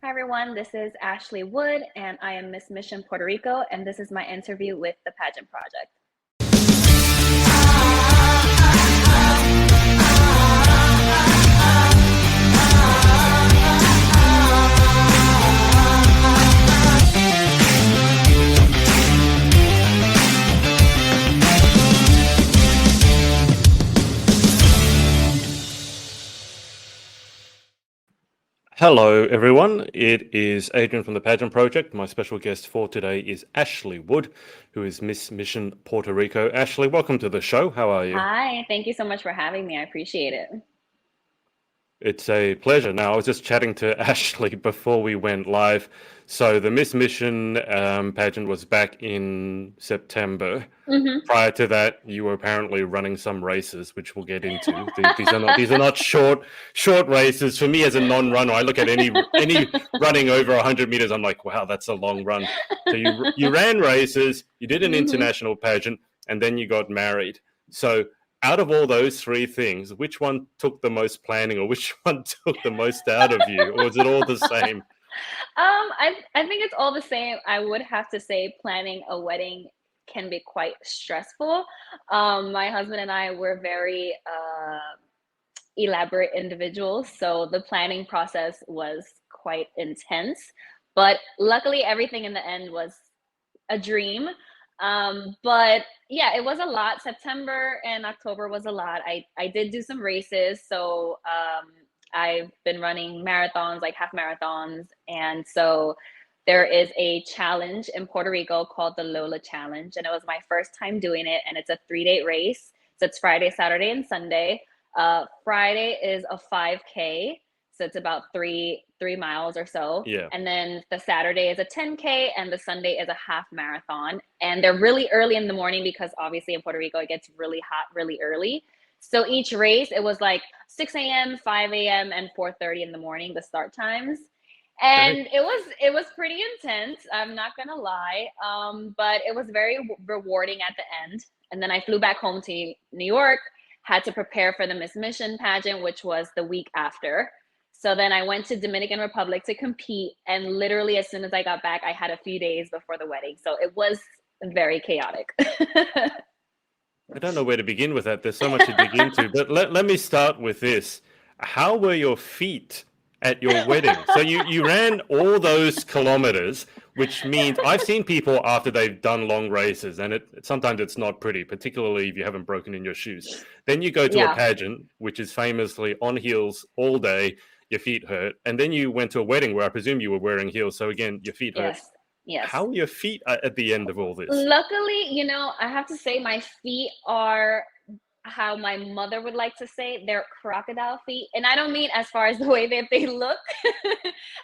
Hi everyone, this is Ashley Wood and I am Miss Mission Puerto Rico and this is my interview with the Pageant Project. Hello, everyone. It is Adrian from the Pageant Project. My special guest for today is Ashley Wood, who is Miss Mission Puerto Rico. Ashley, welcome to the show. How are you? Hi, thank you so much for having me. I appreciate it. It's a pleasure. Now, I was just chatting to Ashley before we went live. So the Miss Mission pageant was back in September. Prior to that, you were apparently running some races, which we'll get into. These are not short races. For me, as a non-runner, I look at any running over 100 meters. I'm like, wow, that's a long run. So you ran races, you did an international pageant, and then you got married. So out of all those three things, which one took the most planning, or which one took the most out of you, or was it all the same? I think it's all the same. I would have to say planning a wedding can be quite stressful. My husband and I were very elaborate individuals, so the planning process was quite intense. But luckily, everything in the end was a dream. But yeah, it was a lot. September and October was a lot. I did do some races, so I've been running marathons, like half marathons, and so there is a challenge in Puerto Rico called the Lola Challenge, and it was my first time doing it, and it's a 3-day race. So it's Friday, Saturday, and Sunday. Friday is a 5K, so it's about 3 miles or so. Yeah. And then the Saturday is a 10K, and the Sunday is a half marathon. And they're really early in the morning because obviously in Puerto Rico it gets really hot really early. So each race it was like 6 a.m., 5 a.m., and 4:30 in the morning, the start times. And it was pretty intense. I'm not gonna lie, but it was very rewarding at the end. And then I flew back home to New York, had to prepare for the Miss Mission pageant, which was the week after. So then I went to Dominican Republic to compete, and literally as soon as I got back, I had a few days before the wedding. So it was very chaotic. I don't know where to begin with that. There's so much to dig into. But let me start with this. How were your feet at your wedding? So you ran all those kilometers, which means I've seen people after they've done long races, and sometimes it's not pretty, particularly if you haven't broken in your shoes. Then you go to a Yeah. pageant, which is famously on heels all day, your feet hurt. And then you went to a wedding where I presume you were wearing heels. So again, your feet hurt. Yes. Yes. How are your feet at the end of all this? Luckily, I have to say my feet are how my mother would like to say they're crocodile feet. And I don't mean as far as the way that they look.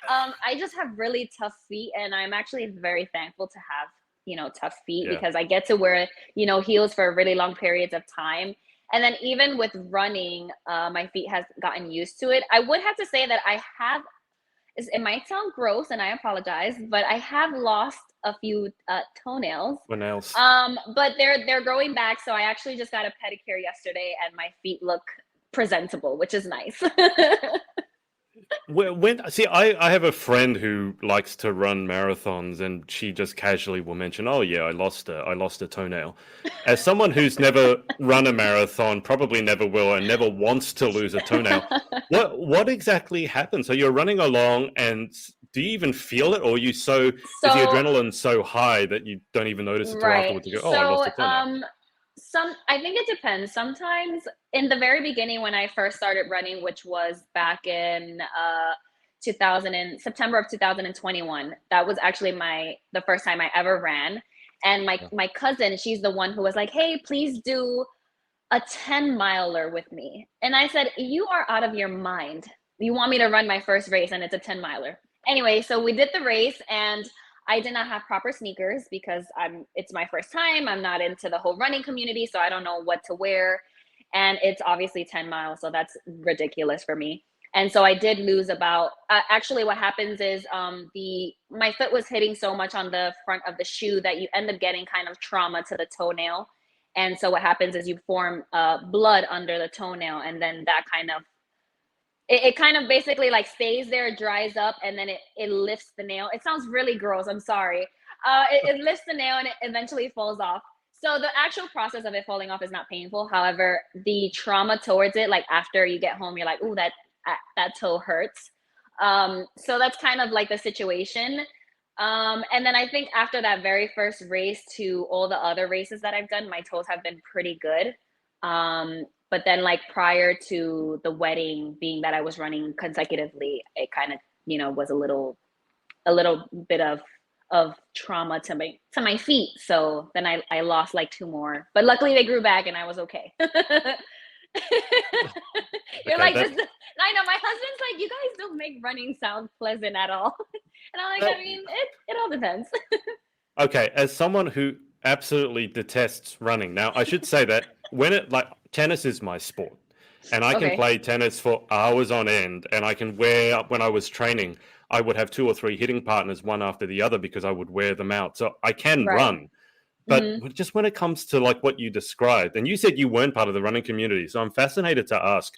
I just have really tough feet, and I'm actually very thankful to have, tough feet Yeah. because I get to wear, heels for really long periods of time. And then even with running, my feet has gotten used to it. I would have to say that it might sound gross and I apologize, but I have lost a few toenails. What else? But they're growing back, so I actually just got a pedicure yesterday and my feet look presentable, which is nice. I have a friend who likes to run marathons, and she just casually will mention, "Oh yeah, I lost a toenail." As someone who's never run a marathon, probably never will, and never wants to lose a toenail, what exactly happened? So you're running along, and do you even feel it, or is the So adrenaline so high that you don't even notice it till right. afterwards? You go, "Oh, I lost a toenail." I think it depends. Sometimes in the very beginning when I first started running, which was back in 2000 and September of 2021, that was actually the first time I ever ran. And my cousin, she's the one who was like, "Hey, please do a 10-miler with me." And I said, "You are out of your mind. You want me to run my first race and it's a 10-miler." Anyway, so we did the race and I did not have proper sneakers because it's my first time. I'm not into the whole running community, so I don't know what to wear. And it's obviously 10 miles, so that's ridiculous for me. And so I did lose about actually what happens is my foot was hitting so much on the front of the shoe that you end up getting kind of trauma to the toenail. And so what happens is you form blood under the toenail, and then that kind of it kind of basically like stays there, dries up, and then it lifts the nail. It sounds really gross. I'm sorry. It lifts the nail and it eventually falls off. So the actual process of it falling off is not painful. However, the trauma towards it, like after you get home, you're like, "Ooh, that toe hurts." So that's kind of like the situation. And then I think after that very first race to all the other races that I've done, my toes have been pretty good. But then like prior to the wedding, being that I was running consecutively, it kind of, was a little bit of trauma to my feet. So then I lost like 2 more, but luckily they grew back and I was okay. You're Okay, like this. I know my husband's like, you guys don't make running sound pleasant at all, and I'm like, I mean, it all depends. okay, as someone who absolutely detests running, now I should say that tennis is my sport, and I can Okay. play tennis for hours on end, and I can when I was training, I would have 2 or 3 hitting partners, one after the other, because I would wear them out. So I can Right. run, but just when it comes to like what you described, and you said you weren't part of the running community, so I'm fascinated to ask,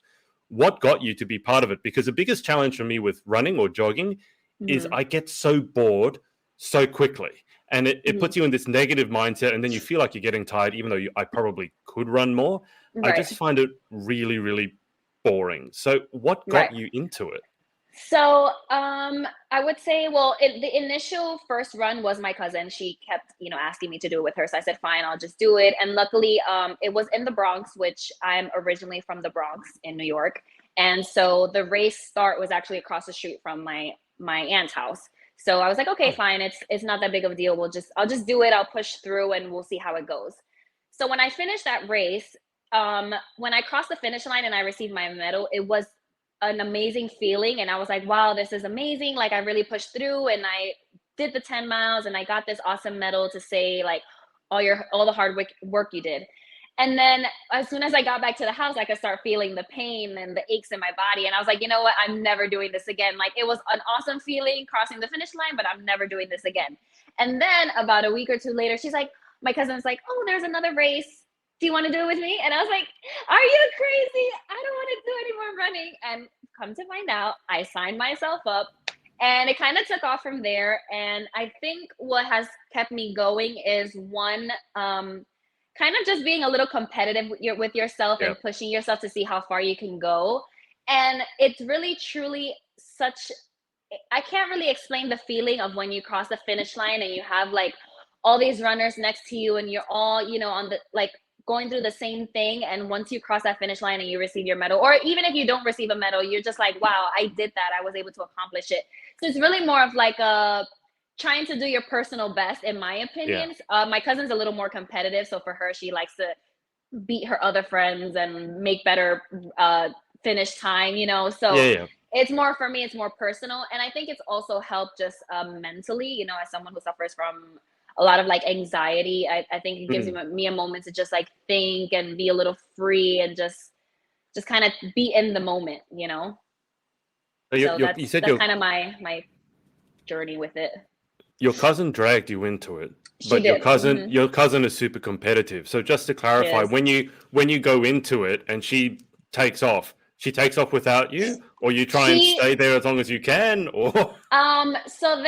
what got you to be part of it? Because the biggest challenge for me with running or jogging is I get so bored so quickly. And it puts you in this negative mindset, and then you feel like you're getting tired, even though I probably could run more. I Right. just find it really, really boring. So what got Right. you into it? So, I would say, well, the initial first run was my cousin. She kept, asking me to do it with her. So I said, fine, I'll just do it. And luckily, it was in the Bronx, which I'm originally from the Bronx in New York. And so the race start was actually across the street from my aunt's house. So I was like, okay, Oh, fine. It's not that big of a deal. I'll just do it. I'll push through and we'll see how it goes. So when I finished that race, when I crossed the finish line and I received my medal, it was an amazing feeling, and I was like, wow, this is amazing. Like I really pushed through and I did the 10 miles and I got this awesome medal to say like all the hard work you did. And then as soon as I got back to the house, I could start feeling the pain and the aches in my body. And I was like, you know what? I'm never doing this again. Like it was an awesome feeling crossing the finish line, but I'm never doing this again. And then about a week or 2 later, she's like, my cousin's like, oh, there's another race. Do you want to do it with me? And I was like, are you crazy? I don't want to do any more running. And come to find out, I signed myself up and it kind of took off from there. And I think what has kept me going is one, kind of just being a little competitive with yourself yeah. and pushing yourself to see how far you can go. And it's really, truly such, I can't really explain the feeling of when you cross the finish line and you have like all these runners next to you and you're all, on the like going through the same thing. And once you cross that finish line and you receive your medal, or even if you don't receive a medal, you're just like, wow, I did that. I was able to accomplish it. So it's really more of like a trying to do your personal best, in my Yeah. opinion. My cousin's a little more competitive. So for her, she likes to beat her other friends and make better finish time, So Yeah. it's more for me, it's more personal. And I think it's also helped just mentally, as someone who suffers from a lot of like anxiety. I think it gives me a moment to just like think and be a little free and just kind of be in the moment. So So you that's said kind of my journey with it. your cousin dragged you into it, She but your did. cousin your cousin is super competitive. So just to She clarify, is. when you go into it and she takes off without you, or you try and She stay there as long as you can, or so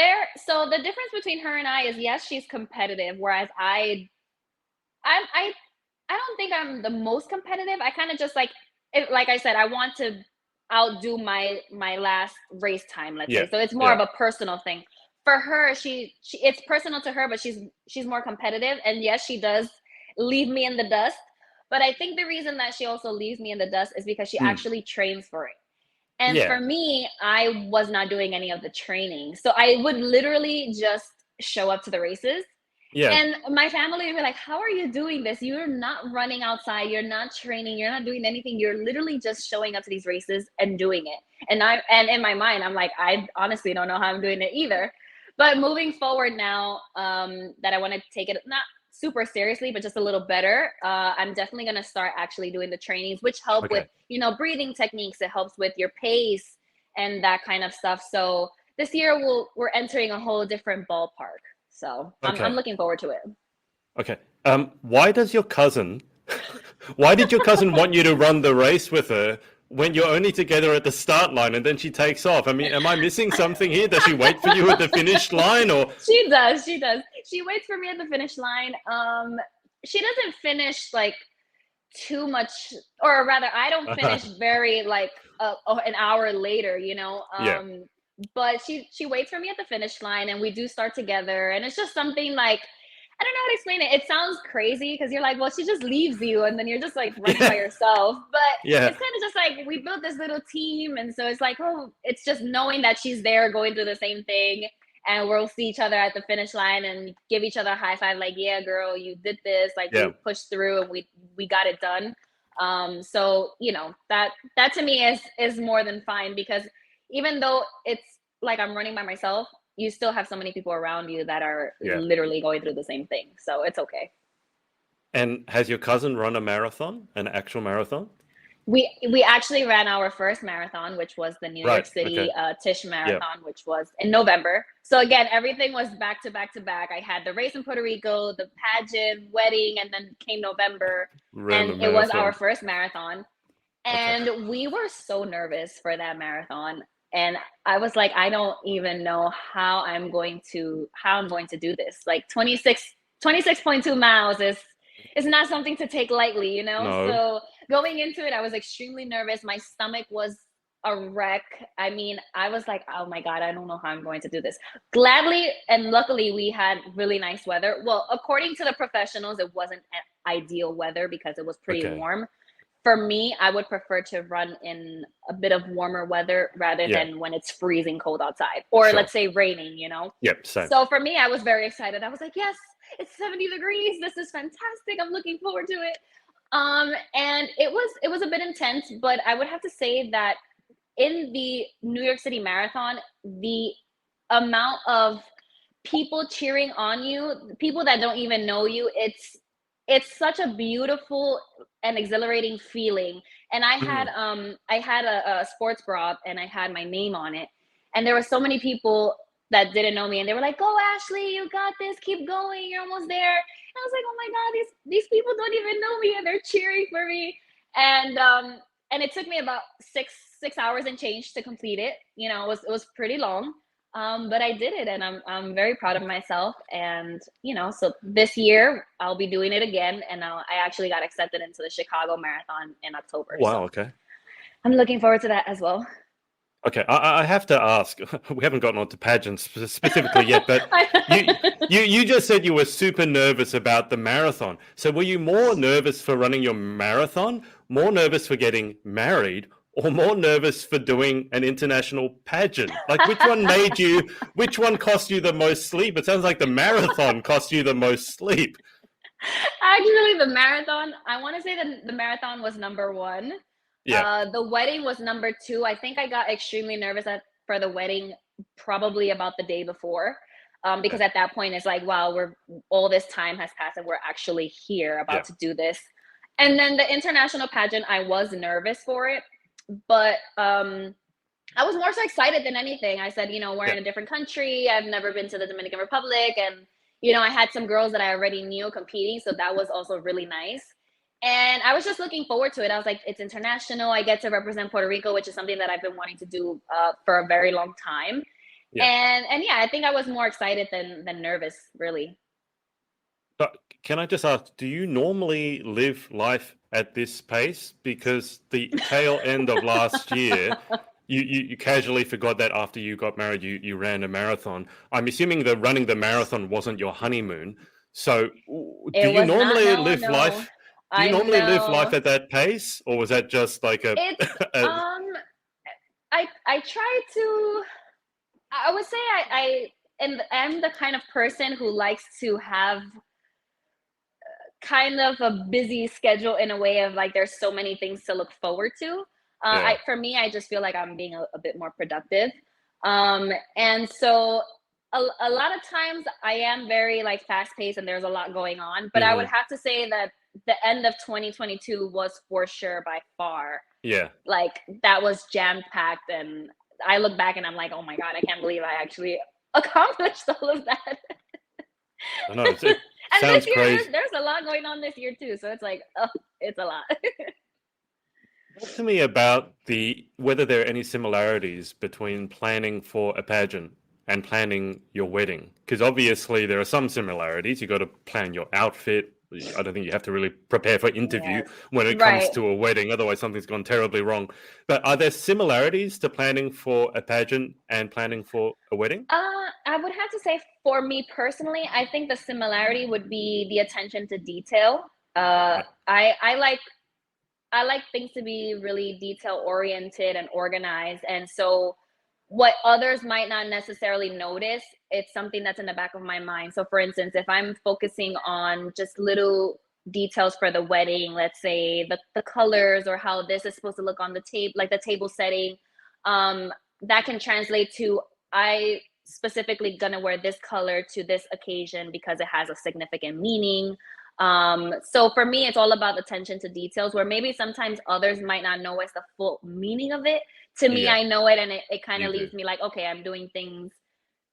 the difference between her and I is, yes, she's competitive, whereas I I don't think I'm the most competitive. I kind of just like I said, I want to outdo my last race time, let's yeah, say. So it's more yeah. of a personal thing. For her, she it's personal to her, but she's more competitive. And yes, she does leave me in the dust. But I think the reason that she also leaves me in the dust is because she Mm, actually trains for it. And for yeah, me, I was not doing any of the training. So I would literally just show up to the races. yeah. And my family would be like, how are you doing this? You're not running outside, you're not training, you're not doing anything. You're literally just showing up to these races and doing it. And in my mind, I'm like, I honestly don't know how I'm doing it either. But moving forward now, that I want to take it not super seriously, but just a little better, I'm definitely going to start actually doing the trainings, which help with, Okay, breathing techniques. It helps with your pace and that kind of stuff. So this year we're entering a whole different ballpark. So I'm okay, looking forward to it. okay. Why does your cousin? Why did your cousin want you to run the race with her when you're only together at the start line and then she takes off? I mean, am I missing something here? Does she wait for you at the finish line, or? She does. She does. She waits for me at the finish line. She doesn't finish like too much, or rather, I don't finish very like an hour later, you know. Yeah. But she waits for me at the finish line, and we do start together, and it's just something like I don't know how to explain it. It sounds crazy because you're like, well, she just leaves you, and then you're just like running by yourself. But Yeah. it's kind of just like we built this little team, and so it's like, oh, it's just knowing that she's there, going through the same thing, and we'll see each other at the finish line and give each other a high five, like, yeah, girl, you did this, like Yeah. we pushed through and we got it done. So you know that to me is more than fine, because even though it's like I'm running by myself, you still have so many people around you that are Yeah. literally going through the same thing. So it's okay. And has your cousin run a marathon, an actual marathon? We actually ran our first marathon, which was the New York City Tish Marathon, which was in November. So again, everything was back to back to back. I had the race in Puerto Rico, the pageant, wedding, and then came November, and it was our first marathon. And we were so nervous for that marathon. And I was like, I don't even know how I'm going to do this. Like 26.2 miles is not something to take lightly, you know? No. So going into it, I was extremely nervous. My stomach was a wreck. I mean, I was like, oh my God, I don't know how I'm going to do this. Gladly and luckily, we had really nice weather. Well, according to the professionals, it wasn't ideal weather because it was pretty warm. For me, I would prefer to run in a bit of warmer weather rather than when it's freezing cold outside, or let's say raining, you know? Yep, same. So for me, I was very excited. I was like, yes, it's 70 degrees. This is fantastic. I'm looking forward to it. And it was a bit intense, but I would have to say that in the New York City Marathon, the amount of people cheering on you, people that don't even know you, it's such a beautiful and exhilarating feeling. And I had a sports bra, and I had my name on it, and there were so many people that didn't know me, and they were like, "Go, Ashley, you got this, keep going, you're almost there." And I was like, "Oh my God, these people don't even know me, and they're cheering for me." And it took me about six hours and change to complete it. You know, it was pretty long. But I did it, and I'm very proud of myself. And you know, so this year I'll be doing it again, and I actually got accepted into the Chicago Marathon in October. Wow, so okay. I'm looking forward to that as well. Okay, I have to ask. We haven't gotten on to pageants specifically yet, but you just said you were super nervous about the marathon. So were you more nervous for running your marathon, more nervous for getting married, or more nervous for doing an international pageant? Like, which one cost you the most sleep? It sounds like the marathon cost you the most sleep. Actually, the marathon, I want to say that the marathon was number one. Yeah. The wedding was number two. I think I got extremely nervous for the wedding probably about the day before. Because at that point it's like, wow, all this time has passed and we're actually here about to do this. And then the international pageant, I was nervous for it, but I was more so excited than anything. I said, you know, we're in a different country. I've never been to the Dominican Republic, and you know, I had some girls that I already knew competing, so that was also really nice. And I was just looking forward to it. I was like, it's international. I get to represent Puerto Rico, which is something that I've been wanting to do for a very long time. Yeah. And yeah, I think I was more excited than nervous, really. But can I just ask, do you normally live life at this pace? Because the tail end of last year, you casually forgot that after you got married, you ran a marathon. I'm assuming that running the marathon wasn't your honeymoon. So do you normally live life? Do you normally live life at that pace, or was that just like a? I try to. I would say I am the kind of person who likes to have kind of a busy schedule in a way of like there's so many things to look forward to. For me, I just feel like I'm being a bit more productive, and so a lot of times I am very like fast paced and there's a lot going on. But I would have to say that the end of 2022 was for sure by far. Yeah, like that was jam packed, and I look back and I'm like, oh my God, I can't believe I actually accomplished all of that. I know. And this year, there's a lot going on this year too. So it's like, oh, it's a lot. Talk to me about whether there are any similarities between planning for a pageant and planning your wedding. Because obviously there are some similarities. You got to plan your outfit. I don't think you have to really prepare for interview Yes. when it comes Right. to a wedding. Otherwise, something's gone terribly wrong. But are there similarities to planning for a pageant and planning for a wedding? I would have to say for me personally, I think the similarity would be the attention to detail. Uh, Right. I like things to be really detail oriented and organized. And so what others might not necessarily notice, it's something that's in the back of my mind. So for instance, if I'm focusing on just little details for the wedding, let's say the colors or how this is supposed to look on the table, like the table setting, that can translate to I specifically gonna wear this color to this occasion because it has a significant meaning. So for me, it's all about attention to details where maybe sometimes others might not know it's the full meaning of it. To me, Yeah, I know it and it kind you of do. leaves me like, okay, I'm doing things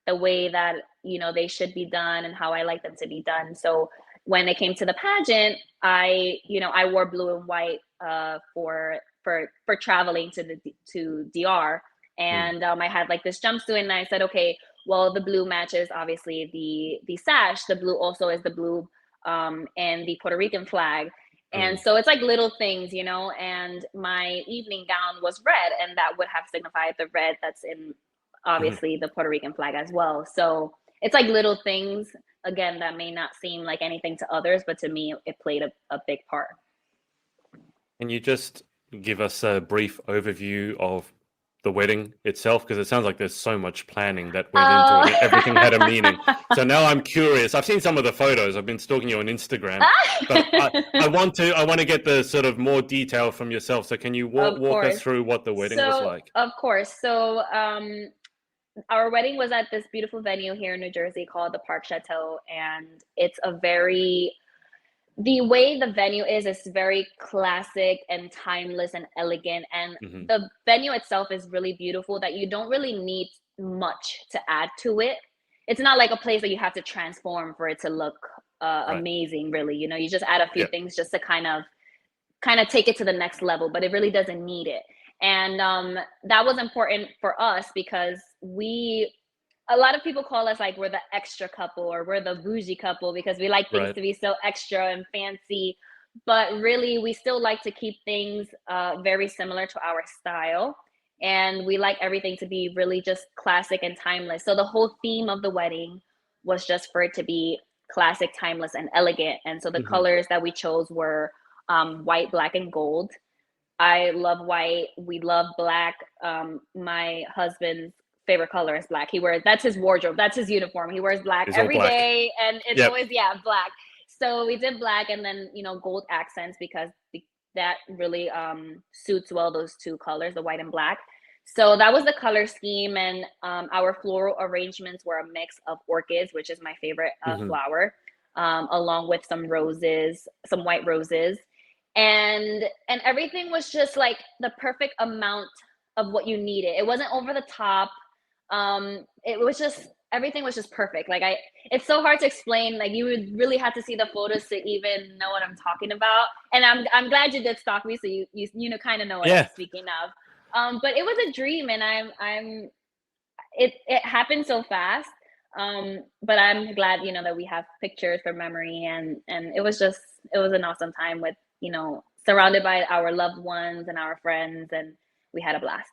the way that, they should be done and how I like them to be done. So when it came to the pageant, I wore blue and white for traveling to DR. Mm, And I had like this jumpsuit and I said, okay, well, the blue matches obviously the sash. The blue also is the blue and the Puerto Rican flag. And mm, so it's like little things, and my evening gown was red, and that would have signified the red that's in mhm. obviously the Puerto Rican flag as well. So it's like little things, again, that may not seem like anything to others, but to me, it played a big part. Can you just give us a brief overview of the wedding itself? Because it sounds like there's so much planning that went into it. Everything had a meaning. Oh. So now I'm curious. I've seen some of the photos. I've been stalking you on Instagram, but I want to get the sort of more detail from yourself. So can you Of walk us course. through what the wedding was So, like? of course. So, our wedding was at this beautiful venue here in New Jersey called the Park Chateau, and it's a very the way the venue is very classic and timeless and elegant, and Hmm. the venue itself is really beautiful that you don't really need much to add to it. It's not like a place that you have to transform for it to look Right. amazing, really. You just add a few Yeah. things just to kind of take it to the next level, but it really doesn't need it. And that was important for us because a lot of people call us like we're the extra couple or we're the bougie couple because we like things Right. to be so extra and fancy. But really, we still like to keep things very similar to our style. And we like everything to be really just classic and timeless. So the whole theme of the wedding was just for it to be classic, timeless, and elegant. And so the Hmm. colors that we chose were white, black, and gold. I love white. We love black. My husband's favorite color is black. He wears That's his wardrobe. That's his uniform. He wears black It's all every black. day, and it's Yep. always black. So we did black, and then gold accents because that really suits well those two colors, the white and black. So that was the color scheme, and our floral arrangements were a mix of orchids, which is my favorite Hmm. flower, along with some roses, some white roses, and everything was just like the perfect amount of what you needed. It wasn't over the top. It was just everything was just perfect. Like it's so hard to explain. Like you would really have to see the photos to even know what I'm talking about. And I'm glad you did stalk me, so you know kind of know what I'm Yeah. speaking of. But it was a dream, and I'm it happened so fast. But I'm glad that we have pictures for memory, and it was an awesome time with surrounded by our loved ones and our friends, and we had a blast.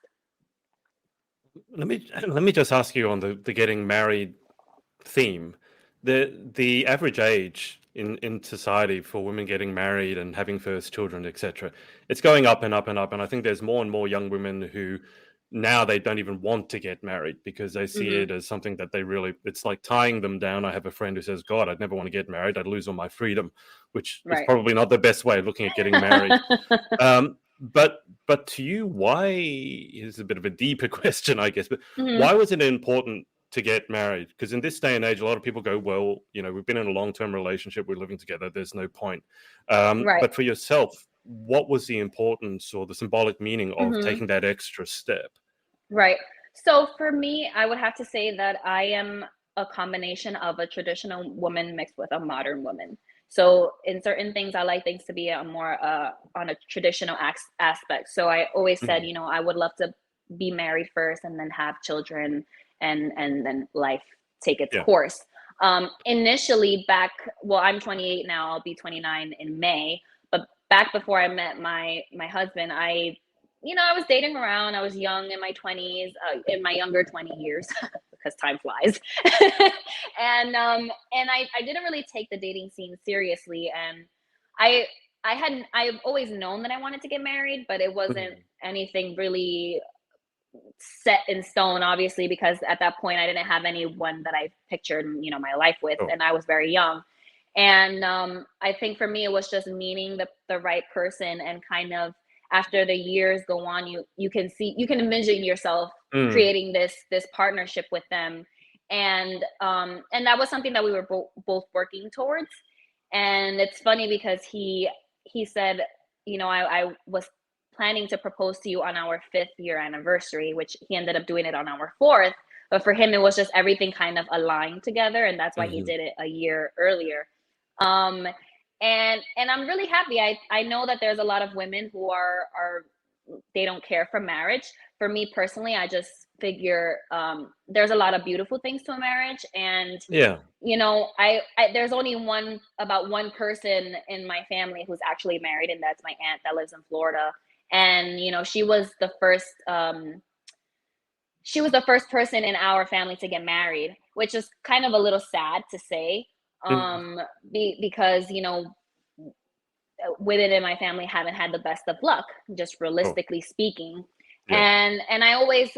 Let me just ask you on the getting married theme. The average age in society for women getting married and having first children, etc., it's going up and up and up. And I think there's more and more young women who now they don't even want to get married because they see Hmm. it as something that it's like tying them down. I have a friend who says, God, I'd never want to get married. I'd lose all my freedom, which is Right. probably not the best way of looking at getting married. But to you, why is a bit of a deeper question, I guess, but Hmm. why was it important to get married? Because in this day and age, a lot of people go, well, we've been in a long-term relationship, we're living together, there's no point. Right. But for yourself, what was the importance or the symbolic meaning of Hmm. taking that extra step? Right. So for me, I would have to say that I am a combination of a traditional woman mixed with a modern woman. So in certain things, I like things to be a more on a traditional aspect. So I always said, Mhm. I would love to be married first and then have children, and then life take its Yeah. course. Initially back, well, I'm 28 now, I'll be 29 in May, but back before I met my husband, I was dating around. I was young in my 20s, in my younger 20 years, because time flies. And I didn't really take the dating scene seriously. And I I've always known that I wanted to get married, but it wasn't Mhm. anything really set in stone, obviously, because at that point I didn't have anyone that I pictured, my life with, Sure. and I was very young. And I think for me, it was just meeting the right person, and kind of after the years go on, you can envision yourself Mm. creating this partnership with them. And that was something that we were both working towards. And it's funny because he said, I was planning to propose to you on our 5th year anniversary, which he ended up doing it on our 4th. But for him, it was just everything kind of aligned together, and that's why he Mhm. did it a year earlier. Um, and I'm really happy. I know that there's a lot of women who are they don't care for marriage. For me personally, I just figure there's a lot of beautiful things to a marriage. And Yeah. I there's only one person in my family who's actually married, and that's my aunt that lives in Florida. And she was the first person in our family to get married, which is kind of a little sad to say. Mm. Because women in my family haven't had the best of luck, just Sure. realistically speaking. Yeah. And I always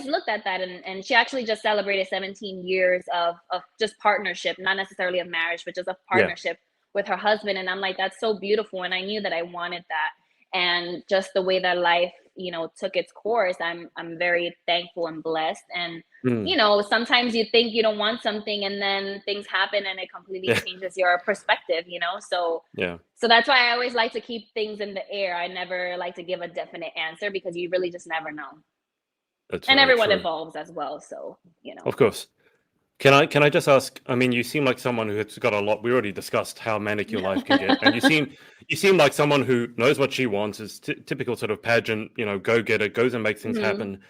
looked at that, and she actually just celebrated 17 years of just partnership, not necessarily of marriage, but just of Yeah. partnership with her husband. And I'm like, that's so beautiful. And I knew that I wanted that. And just the way that life, took its course, I'm very thankful and blessed. And Mm. sometimes you think you don't want something, and then things happen and it completely Yeah. changes your perspective. Yeah. So that's why I always like to keep things in the air. I never like to give a definite answer, because you really just never know. That's And very everyone true. evolves as well. So. Of course. Can I just ask? I mean, you seem like someone who has got a lot. We already discussed how manic your life can get, and you seem like someone who knows what she wants. Is typical sort of pageant, go getter, goes and makes things Hmm. happen.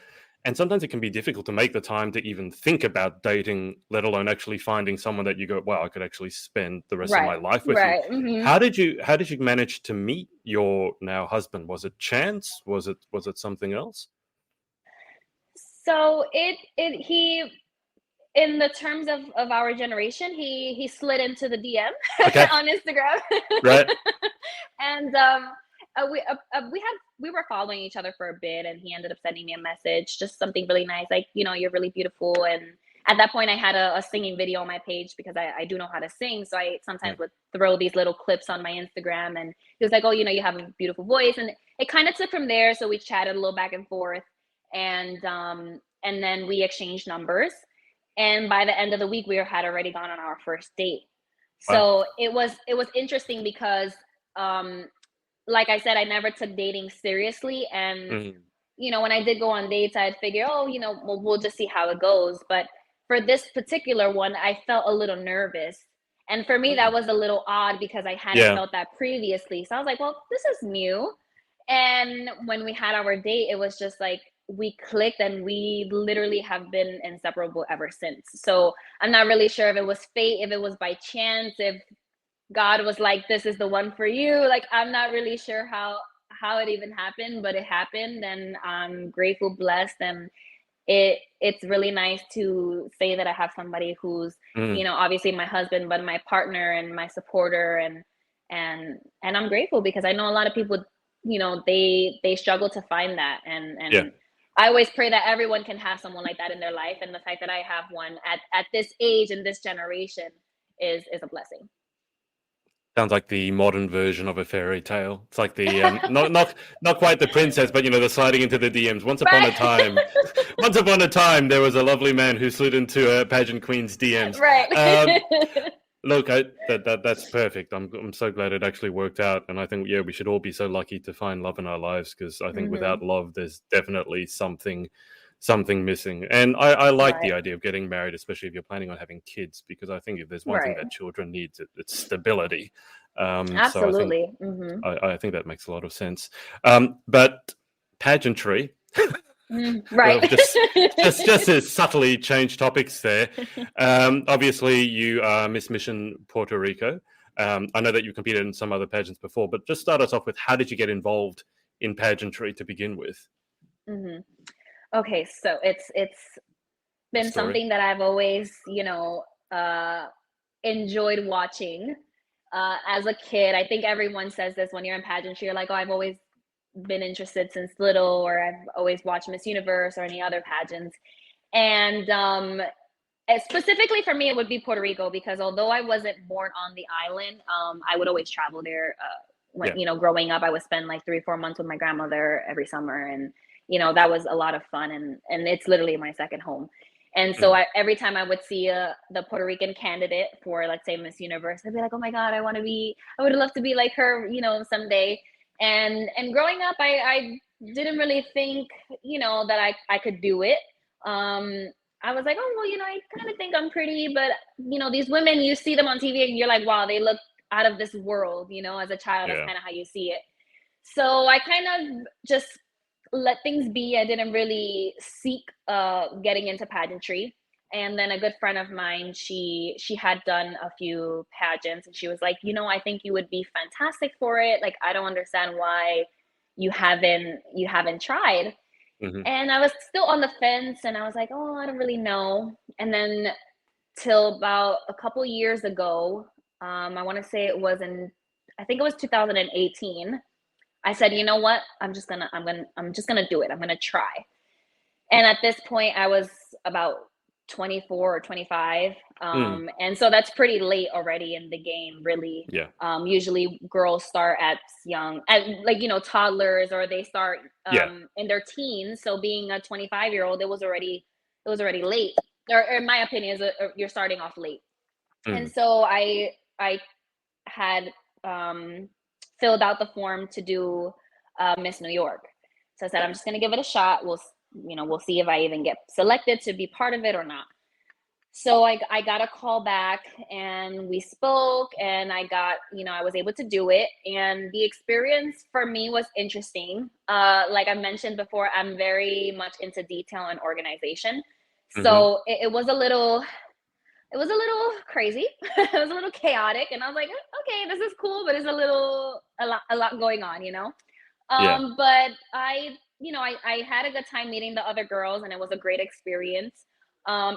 And sometimes it can be difficult to make the time to even think about dating, let alone actually finding someone that you go, wow, I could actually spend the rest of my Right, life with you. right. Hmm. How did you manage to meet your now husband? Was it chance? Was it something else? So he, in the terms of our generation, he slid into the DM Okay, on Instagram. right. And we were following each other for a bit, and he ended up sending me a message, just something really nice, like, you're really beautiful. And at that point, I had a singing video on my page, because I do know how to sing, so I sometimes Mm. would throw these little clips on my Instagram. And he was like, oh, you have a beautiful voice. And it kind of took from there. So we chatted a little back and forth, and then we exchanged numbers. And by the end of the week, we had already gone on our first date. Wow. So it was interesting, because um like I said, I never took dating seriously. And Mm. when I did go on dates, I'd figure, oh, we'll just see how it goes. But for this particular one, I felt a little nervous. And for me, that Mm. was a little odd, because I hadn't Yeah. felt that previously. So I was like, well, this is new. And when we had our date, it was just like we clicked, and we literally have been inseparable ever since. So I'm not really sure if it was fate, if it was by chance, if God was like, this is the one for you. Like, I'm not really sure how it even happened, but it happened. And I'm grateful, blessed. And it's really nice to say that I have somebody who's, Mm. obviously my husband, but my partner and my supporter. And I'm grateful, because I know a lot of people, they struggle to find that. and Yeah. and I always pray that everyone can have someone like that in their life. And the fact that I have one at this age and this generation is a blessing. Sounds like the modern version of a fairy tale. It's like the not quite the princess, but the sliding into the DMs. Once upon a Right. time, once upon a time, there was a lovely man who slid into a pageant queen's DMs. Right. Look, that's perfect. I'm so glad it actually worked out, and I think we should all be so lucky to find love in our lives, because I think Hmm. without love, there's definitely something missing. And I like the Right. idea of getting married, especially if you're planning on having kids, because I think if there's one thing Right. that children need, it's stability. So Absolutely. Mm-hmm. I think that makes a lot of sense. But pageantry, Right. well, just to subtly change topics there. Obviously, you are Miss Mission Puerto Rico. I know that you competed in some other pageants before, but just start us off with, how did you get involved in pageantry to begin with? hmm Okay, so it's The been story. something that I've always, enjoyed watching. As a kid, I think everyone says this when you're in pageantry. You're like, oh, I've always been interested since little, or I've always watched Miss Universe or any other pageants. And specifically for me, it would be Puerto Rico because although I wasn't born on the island, I would always travel there. When Yeah. growing up, I would spend like 3 or 4 months with my grandmother every summer, and that was a lot of fun. And it's literally my second home. And so Mm. every time I would see the Puerto Rican candidate for, let's say, Miss Universe, I'd be like, oh my God, I would love to be like her, someday. And growing up, I didn't really think, that I could do it. Um, I was like, oh, well, I kind of think I'm pretty, but these women, you see them on TV and you're like, wow, they look out of this world, as a child, that's Yeah. kind of how you see it. So I kind of just let things be. I didn't really seek getting into pageantry. And then a good friend of mine, she had done a few pageants, and she was like, I think you would be fantastic for it. Like, I don't understand why you haven't tried. Hmm. And I was still on the fence, and I was like, oh, I don't really know. And then till about a couple years ago, I want to say I think it was 2018. I said, you know what? I'm just gonna do it. I'm gonna try. And at this point, I was about 24 or 25. Mm. And so that's pretty late already in the game, really. Yeah. Usually girls start at young, at like, toddlers, or they start Yeah. in their teens. So being a 25-year-old, it was already late. Or in my opinion, you're starting off late. And Mm. so I had filled out the form to do Miss New York. So I said, I'm just going to give it a shot. We'll see if I even get selected to be part of it or not. So I got a call back, and we spoke, and I was able to do it. And the experience for me was interesting. Like I mentioned before, I'm very much into detail and organization. Hmm. So it was a little crazy. It was a little chaotic, and I was like, okay, this is cool, but it's a lot going on. Yeah. But I had a good time meeting the other girls, and it was a great experience.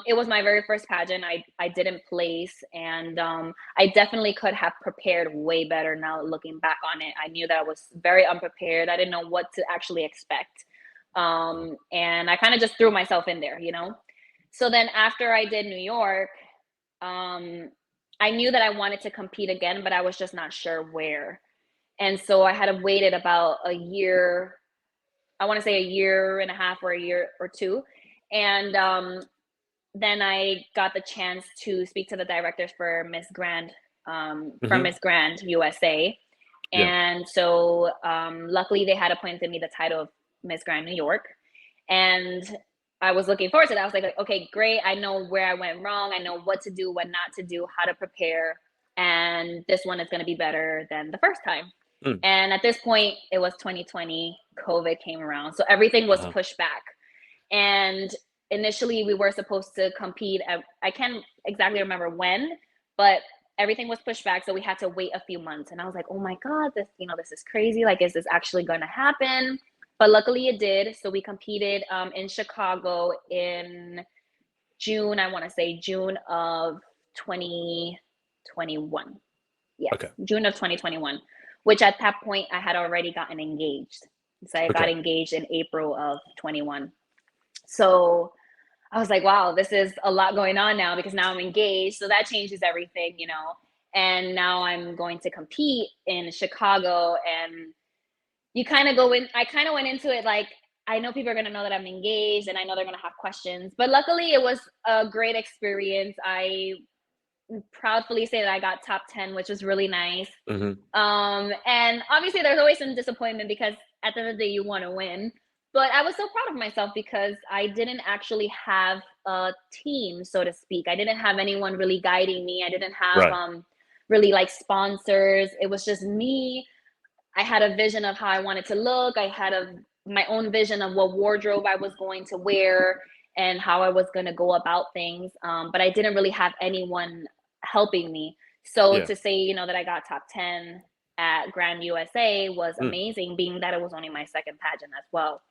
It was my very first pageant. I didn't place, and I definitely could have prepared way better now looking back on it. I knew that I was very unprepared. I didn't know what to actually expect. And I kind of just threw myself in there. So then after I did New York, um, I knew that I wanted to compete again, but I was just not sure where. And so I had waited about a year, I want to say a year and a half or a year or two. And then I got the chance to speak to the directors for Miss Grand, from Hmm. Miss Grand USA. Yeah. And so luckily they had appointed me the title of Miss Grand New York. And I was looking forward to that. I was like, okay, great. I know where I went wrong. I know what to do, what not to do, how to prepare. And this one is going to be better than the first time. Mm. And at this point, it was 2020, COVID came around. So everything was Uh-huh. pushed back. And initially, we were supposed to compete I can't exactly remember when, but everything was pushed back. So we had to wait a few months. And I was like, oh my God, this is crazy. Like, is this actually going to happen? But luckily it did. So we competed in Chicago in June, I want to say June of 2021. Yes, Okay. June of 2021, which at that point I had already gotten engaged. So I got Okay. engaged in April of 21. So I was like, wow, this is a lot going on now because now I'm engaged. So that changes everything. And now I'm going to compete in Chicago. And I kind of went into it like, I know people are going to know that I'm engaged, and I know they're going to have questions. But luckily, it was a great experience. I proudly say that I got top 10, which was really nice. Hmm. And obviously, there's always some disappointment because at the end of the day, you want to win. But I was so proud of myself because I didn't actually have a team, so to speak. I didn't have anyone really guiding me. I didn't have Right. really like sponsors. It was just me. I had a vision of how I wanted to look. I had my own vision of what wardrobe I was going to wear and how I was going to go about things. But I didn't really have anyone helping me. So Yeah. to say, that I got top 10 at Grand USA was Mm. amazing, being that it was only my second pageant as well.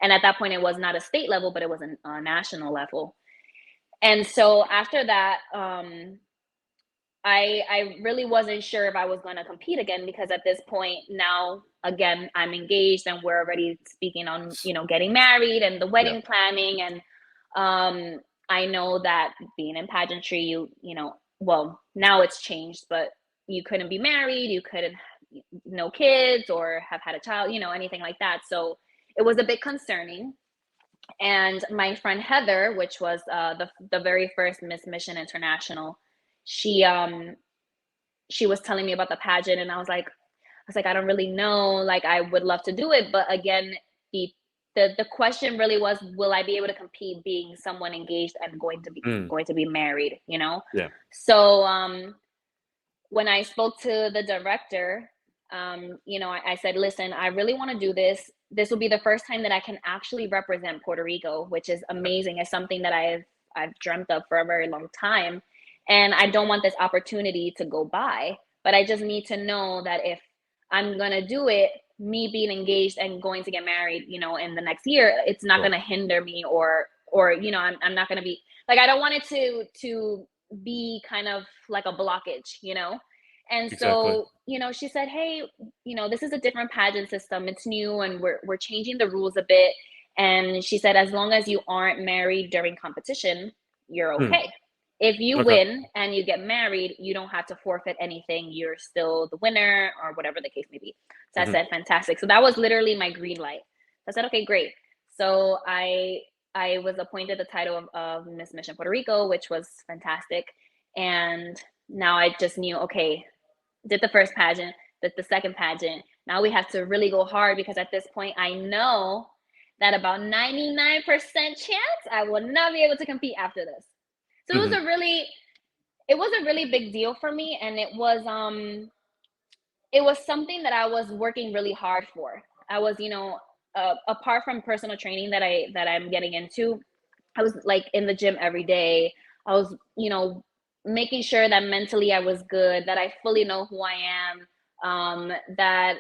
And at that point, it was not a state level, but it was a national level. And so after that, I really wasn't sure if I was going to compete again, because at this point now, again, I'm engaged and we're already speaking on, getting married and the Yeah. wedding planning. And I know that being in pageantry, well, now it's changed, but you couldn't be married, you couldn't, no kids or have had a child, anything like that. So it was a bit concerning. And my friend Heather, which was the very first Miss Mission International, she she was telling me about the pageant, and I was like, I don't really know. Like, I would love to do it, but again, the the question really was, will I be able to compete being someone engaged and Mm. going to be married? Yeah. So when I spoke to the director, I said, listen, I really want to do this. This will be the first time that I can actually represent Puerto Rico, which is amazing. It's something that I've dreamt of for a very long time. And I don't want this opportunity to go by. But I just need to know that if I'm gonna do it, me being engaged and going to get married, in the next year, it's not Sure. gonna hinder me, or I'm not gonna be like, I don't want it to be kind of like a blockage. And Exactly. so, she said, hey, this is a different pageant system. It's new and we're changing the rules a bit. And she said, as long as you aren't married during competition, you're Mm. okay. If you Okay. win and you get married, you don't have to forfeit anything. You're still the winner, or whatever the case may be. So I Hmm. said, fantastic. So that was literally my green light. I said, okay, great. So I was appointed the title of Miss Mission Puerto Rico, which was fantastic. And now I just knew, okay, did the first pageant, did the second pageant. Now we have to really go hard, because at this point I know that about 99% chance I will not be able to compete after this. So Hmm. it was a really big deal for me, and it was something that I was working really hard for. I was, apart from personal training that I'm getting into, I was like in the gym every day. I was, making sure that mentally I was good, that I fully know who I am, that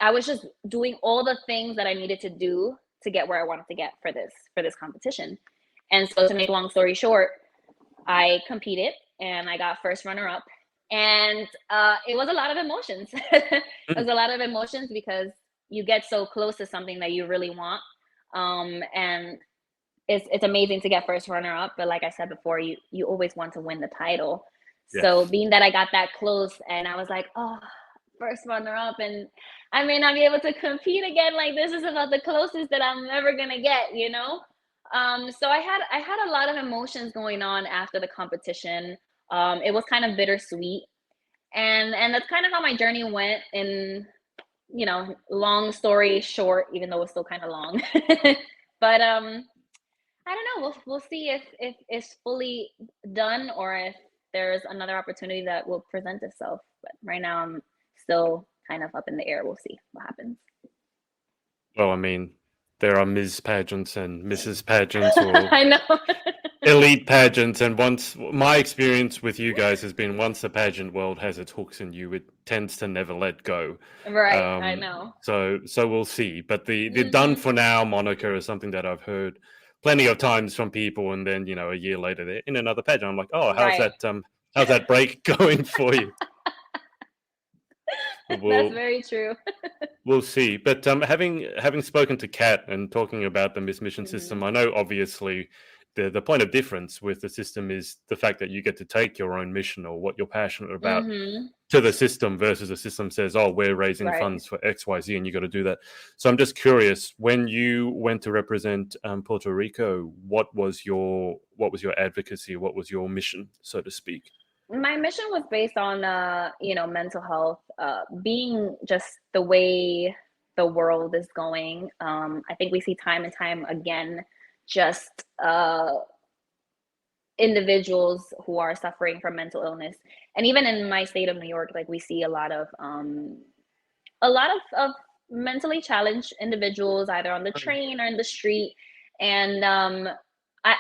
I was just doing all the things that I needed to do to get where I wanted to get for this competition. And so, to make long story short, I competed and I got first runner up. And it was a lot of emotions. It was Mm. a lot of emotions because you get so close to something that you really want. And it's amazing to get first runner up, but like I said before, you always want to win the title. So Yes. being that I got that close, and I was like, oh, first runner up, and I may not be able to compete again. Like, this is about the closest that I'm ever gonna get. So I had a lot of emotions going on after the competition. It was kind of bittersweet, and that's kind of how my journey went. In long story short, even though it's still kind of long. But I don't know. We'll see if it's fully done, or if there's another opportunity that will present itself. But right now, I'm still kind of up in the air. We'll see what happens. Well, I mean, there are Ms. Pageants and Mrs. Pageants, or I know. elite pageants, and once my experience with you guys has been, once the pageant world has its hooks in you, it tends to never let go. Right. I know. So we'll see. But the done Hmm. for now moniker is something that I've heard plenty of times from people, and then a year later they're in another pageant. I'm like, oh, Right. how's that break going for you? That's We'll very true. we'll see. But having spoken to Kat and talking about the Miss Mission system, Hmm. I know obviously the point of difference with the system is the fact that you get to take your own mission or what you're passionate about Hmm. to the system, versus the system says, oh, we're raising Right. funds for XYZ and you got to do that. So I'm just curious, when you went to represent Puerto Rico, what was your advocacy? What was your mission, so to speak? My mission was based on mental health, being just the way the world is going. I think we see time and time again just individuals who are suffering from mental illness. And even in my state of New York, like we see a lot of mentally challenged individuals either on the train or in the street. And I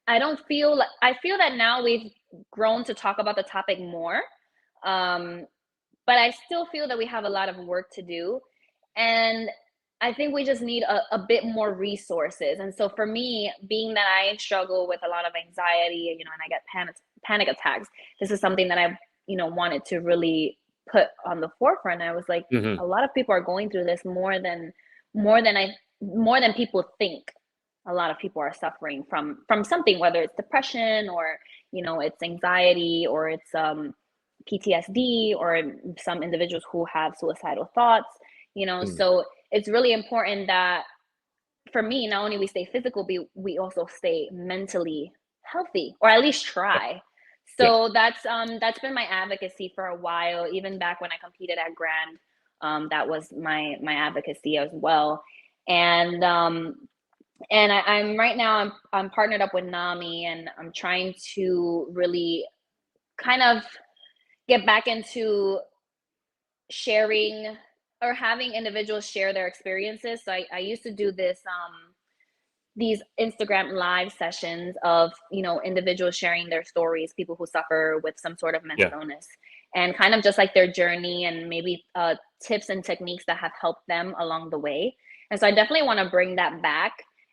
I don't feel like I feel that now we've grown to talk about the topic more. Um, but I still feel that we have a lot of work to do. And I think we just need a bit more resources. And so for me, being that I struggle with a lot of anxiety, and I get panic attacks, this is something that I've, wanted to really put on the forefront. I was like, Hmm. a lot of people are going through this more than more than people think. A lot of people are suffering from something, whether it's depression or, it's anxiety or it's PTSD or some individuals who have suicidal thoughts, Mm. so it's really important that for me, not only we stay physical, we also stay mentally healthy, or at least Yeah. try. Yeah. So that's been my advocacy for a while. Even back when I competed at Grand, that was my advocacy as well. And I'm right now I'm partnered up with NAMI, and I'm trying to really kind of get back into sharing or having individuals share their experiences. So I used to do these Instagram live sessions of, individuals sharing their stories, people who suffer with some sort of mental Yeah. illness, and kind of just like their journey and maybe tips and techniques that have helped them along the way. And so I definitely want to bring that back.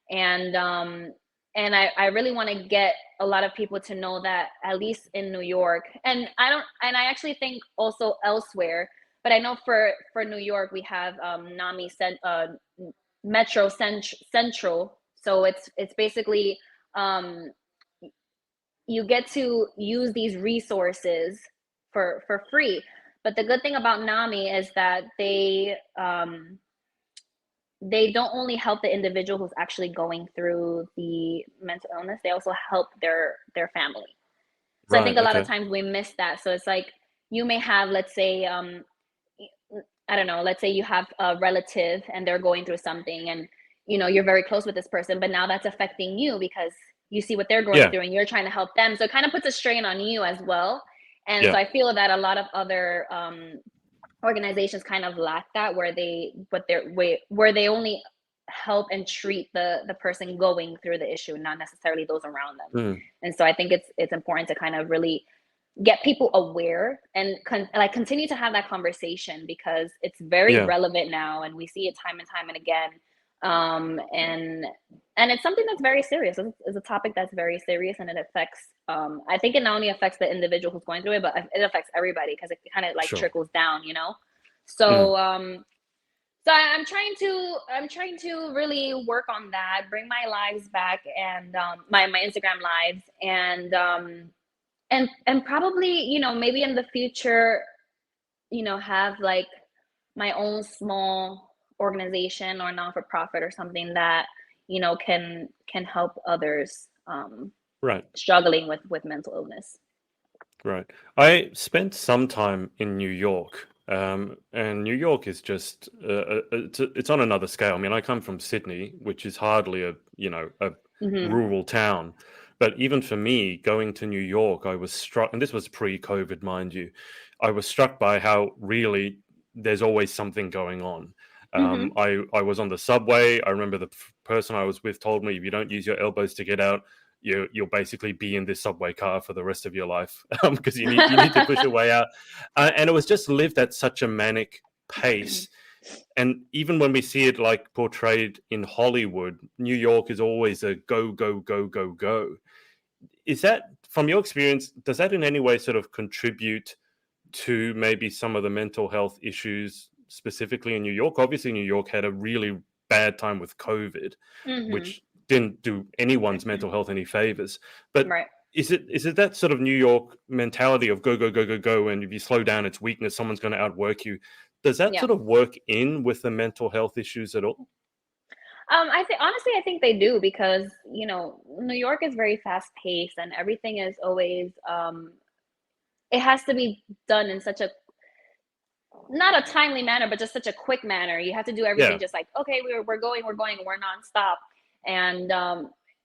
And I really want to get a lot of people to know that at least in New York, and I actually think also elsewhere, but I know for New York we have Metro Central. So it's basically um, you get to use these resources for free. But the good thing about NAMI is that they don't only help the individual who's actually going through the mental illness, they also help their family. So I Right. think a lot of Okay. times we miss that. So it's like you may have, let's say, I don't know, let's say you have a relative and they're going through something, and you're very close with this person, but now that's affecting you because you see what they're going Yeah. through and you're trying to help them. So it kind of puts a strain on you as well. And so Yeah. I feel that a lot of other organizations kind of lack that, where they only help and treat the person going through the issue, not necessarily those around them. Mm. And so I think it's important to kind of really get people aware and continue to have that conversation, because it's very Yeah. relevant now and we see it time and time and again. And it's something that's very serious. It's a topic that's very serious, and it affects I think it not only affects the individual who's going through it, but it affects everybody, because it kind of like Sure. trickles down. Mm. So I'm trying to really work on that, bring my lives back, and my Instagram lives, and probably, maybe in the future, have like my own small organization or non-for-profit or something that, can help others Right. struggling with mental illness. Right. I spent some time in New York, and New York is just it's on another scale. I mean, I come from Sydney, which is hardly a Hmm. rural town, but even for me, going to New York, I was struck, and this was pre-COVID, mind you. I was struck by how really there's always something going on. Hmm. I was on the subway. I remember the person I was with told me, if you don't use your elbows to get out, you'll basically be in this subway car for the rest of your life, because you need to push your way out, and it was just lived at such a manic pace. And even when we see it like portrayed in Hollywood, New York is always a go go go go go. Is that, from your experience, does that in any way sort of contribute to maybe some of the mental health issues specifically in New York? Obviously, New York had a really bad time with COVID, Hmm. which didn't do anyone's mental health any favors. But Right. is it that sort of New York mentality of go go go go go, and if you slow down, it's weakness. Someone's going to outwork you. Does that Yeah. sort of work in with the mental health issues at all? I think honestly, I think they do, because New York is very fast paced, and everything is always it has to be done in such a not a timely manner, but just such a quick manner. You have to do everything Yeah, just like, okay, we're going, we're nonstop. And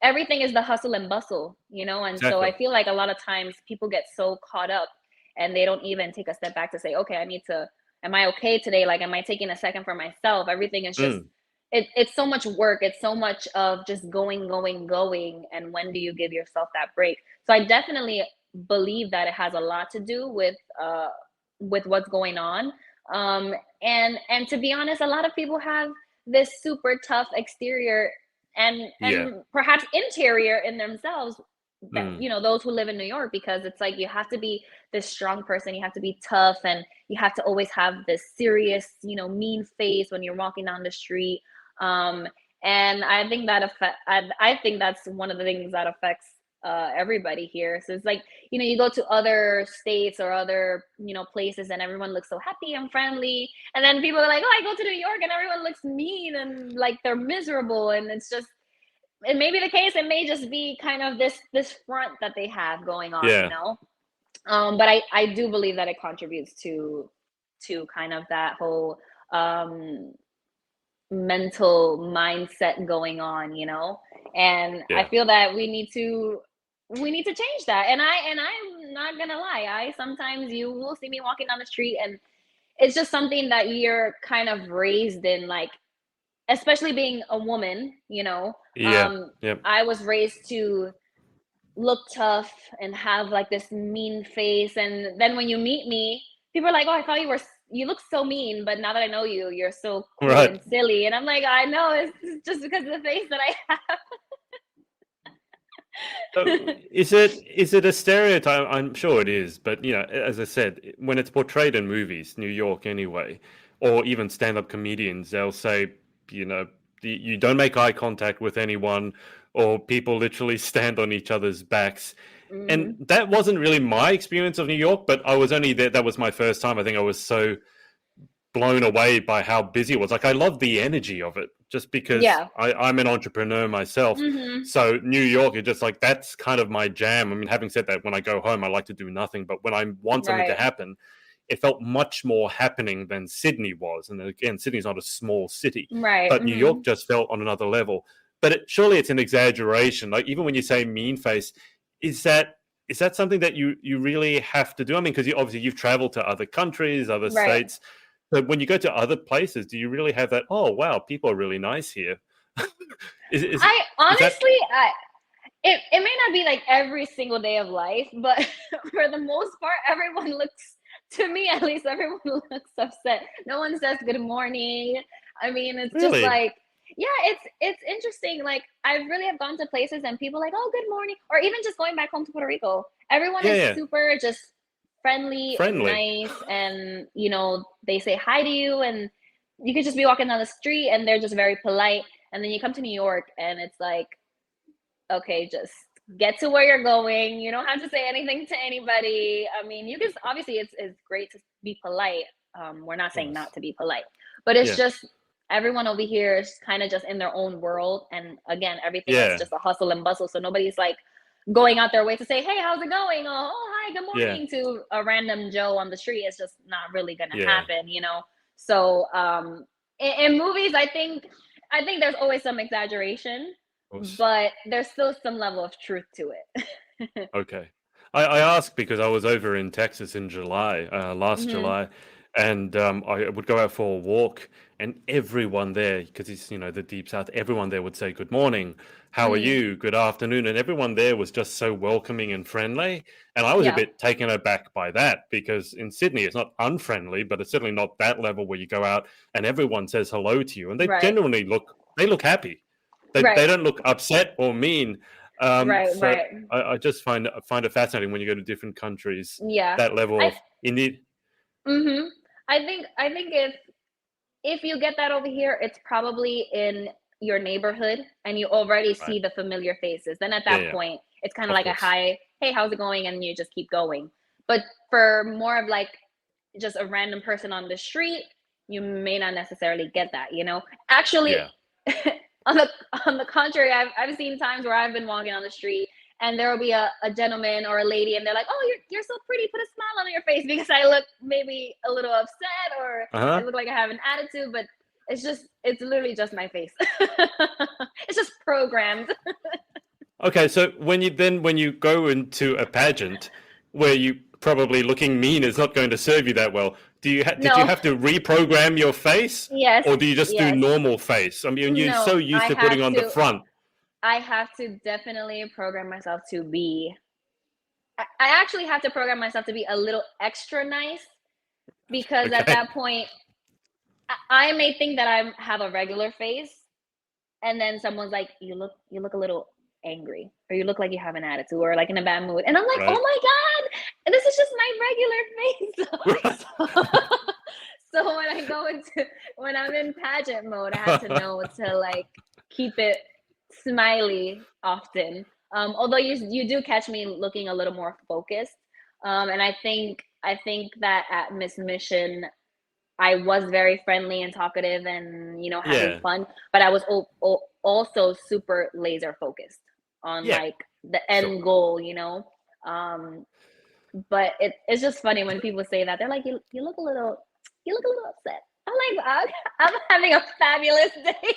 everything is the hustle and bustle, you know? And so I exactly. feel like a lot of times people get so caught up and they don't even take a step back to say, okay, am I okay today? Like, am I taking a second for myself? Everything is just, Mm, it's so much work. It's so much of just going, going, going. And when do you give yourself that break? So I definitely believe that it has a lot to do with what's going on. um and to be honest, a lot of people have this super tough exterior yeah. and perhaps interior in themselves, that, Mm, you know, those who live in New York, because it's like you have to be this strong person, you have to be tough, and you have to always have this serious, you know, mean face when you're walking down the street. um and I think I think that's one of the things that affects everybody here. So it's like, you know, you go to other states or other, you know, places and everyone looks so happy and friendly, and then people are like, oh, I go to New York and everyone looks mean and like they're miserable. And it's just, it may be the case, it may just be kind of this front that they have going on, you yeah, know. But I do believe that it contributes to kind of that whole um mental mindset going on, you know? And I yeah. feel that we need to change that. And I'm not gonna lie, I sometimes, you will see me walking down the street and it's just something that you're kind of raised in, like, especially being a woman, you know. Yeah, yep. I was raised to look tough and have like this mean face, and then when you meet me, people are like, oh, I thought you look so mean, but now that I know you, you're so cool Right. and silly. And I'm like, I know, it's just because of the face that I So have. is it a stereotype? I'm sure it is, but as I said, when it's portrayed in movies, New York anyway, or even stand-up comedians, they'll say, you know, you don't make eye contact with anyone, or people literally stand on each other's backs. And Hmm. that wasn't really my experience of New York, but I was only there. That was my first time. I think I was so blown away by how busy it was. Like I love the energy of it, just because Yeah. I'm an entrepreneur myself. Hmm. So New York is just like that's kind of my jam. I mean, having said that, when I go home, I like to do nothing. But when I want something to Right. happen, it felt much more happening than Sydney was. And again, Sydney's not a small city, Right. but New York Hmm. just felt on another level. But surely it's an exaggeration. Like even when you say mean face, is that is that something that you really have to do? I mean, because obviously you've traveled to other countries, other Right. states. So when you go to other places, do you really have that? Oh wow, people are really nice here. is is I is that honestly, it may not be like every single day of life, but for the most part, everyone looks, to me at least, everyone looks upset. No one says good morning. I mean, it's just really? like, yeah, it's interesting. Like, I really have gone to places and people like, oh, good morning, or even just going back home to Puerto Rico. Everyone Yeah, is yeah, super just friendly and friendly. nice, and you know, they say hi to you, and you could just be walking down the street and they're just very polite. And then you come to New York and it's like, okay, just get to where you're going. You don't have to say anything to anybody. I mean, you can, obviously it's great to be polite. We're not Of saying course. not to be polite, but it's Yeah, just everyone over here is kind of just in their own world. And again, everything is yeah, just a hustle and bustle. So nobody's like going out their way to say, hey, how's it going? Oh, hi, good yeah, morning to a random Joe on the street. It's just not really gonna yeah. happen, you know? So in movies, I think there's always some exaggeration, Of course. but there's still some level of truth to it. Okay. I ask because I was over in Texas in July, last Mhm. July, and I would go out for a walk, and everyone there, because it's the deep south, everyone there would say good morning, how are Mm, you, good afternoon, and everyone there was just so welcoming and friendly, and I was a yeah. bit taken aback by that because in Sydney it's not unfriendly, but it's certainly not that level where you go out and everyone says hello to you, and they Right. genuinely look happy. They Right. don't look upset or mean. Right. So Right. I just find it fascinating when you go to different countries, Yeah. that level I of indeed. Mhm. I think if you get that over here, it's probably in your neighborhood and you already Right. see the familiar faces. Then at Yeah, that yeah, point, it's kind of of like a course. hi, hey, how's it going? And you just keep going. But for more of like just a random person on the street, you may not necessarily get that, you know? Actually, Yeah. on the on the contrary, I've seen times where I've been walking on the street and there will be a gentleman or a lady, and they're like, "Oh, you're so pretty. Put a smile on your face," because I look maybe a little upset, or I Uh-huh. look like I have an attitude, but it's literally just my face. It's just programmed. Okay, so when you go into a pageant where you probably looking mean is not going to serve you that well, did you No. have to reprogram your face, Yes. or do you just do Yes. normal face? I mean, you're No. so used to putting on the front. I have to definitely program myself to be. I actually have to program myself to be a little extra nice, because at Okay, that point, I may think that I have a regular face, and then someone's like, you look a little angry, or you look like you have an attitude, or like in a bad mood," and I'm like, "Oh right. my god, this is just my regular face." So when I go into when I'm in pageant mode, I have to know to like keep it smiley often. Although you do catch me looking a little more focused, and I think that at Miss Mission I was very friendly and talkative, and having Yeah, fun, but I was also super laser focused on yeah, like the sure. end goal. Um, but it's just funny when people say that. They're like, you look a little upset. I'm like, I'm having a fabulous day.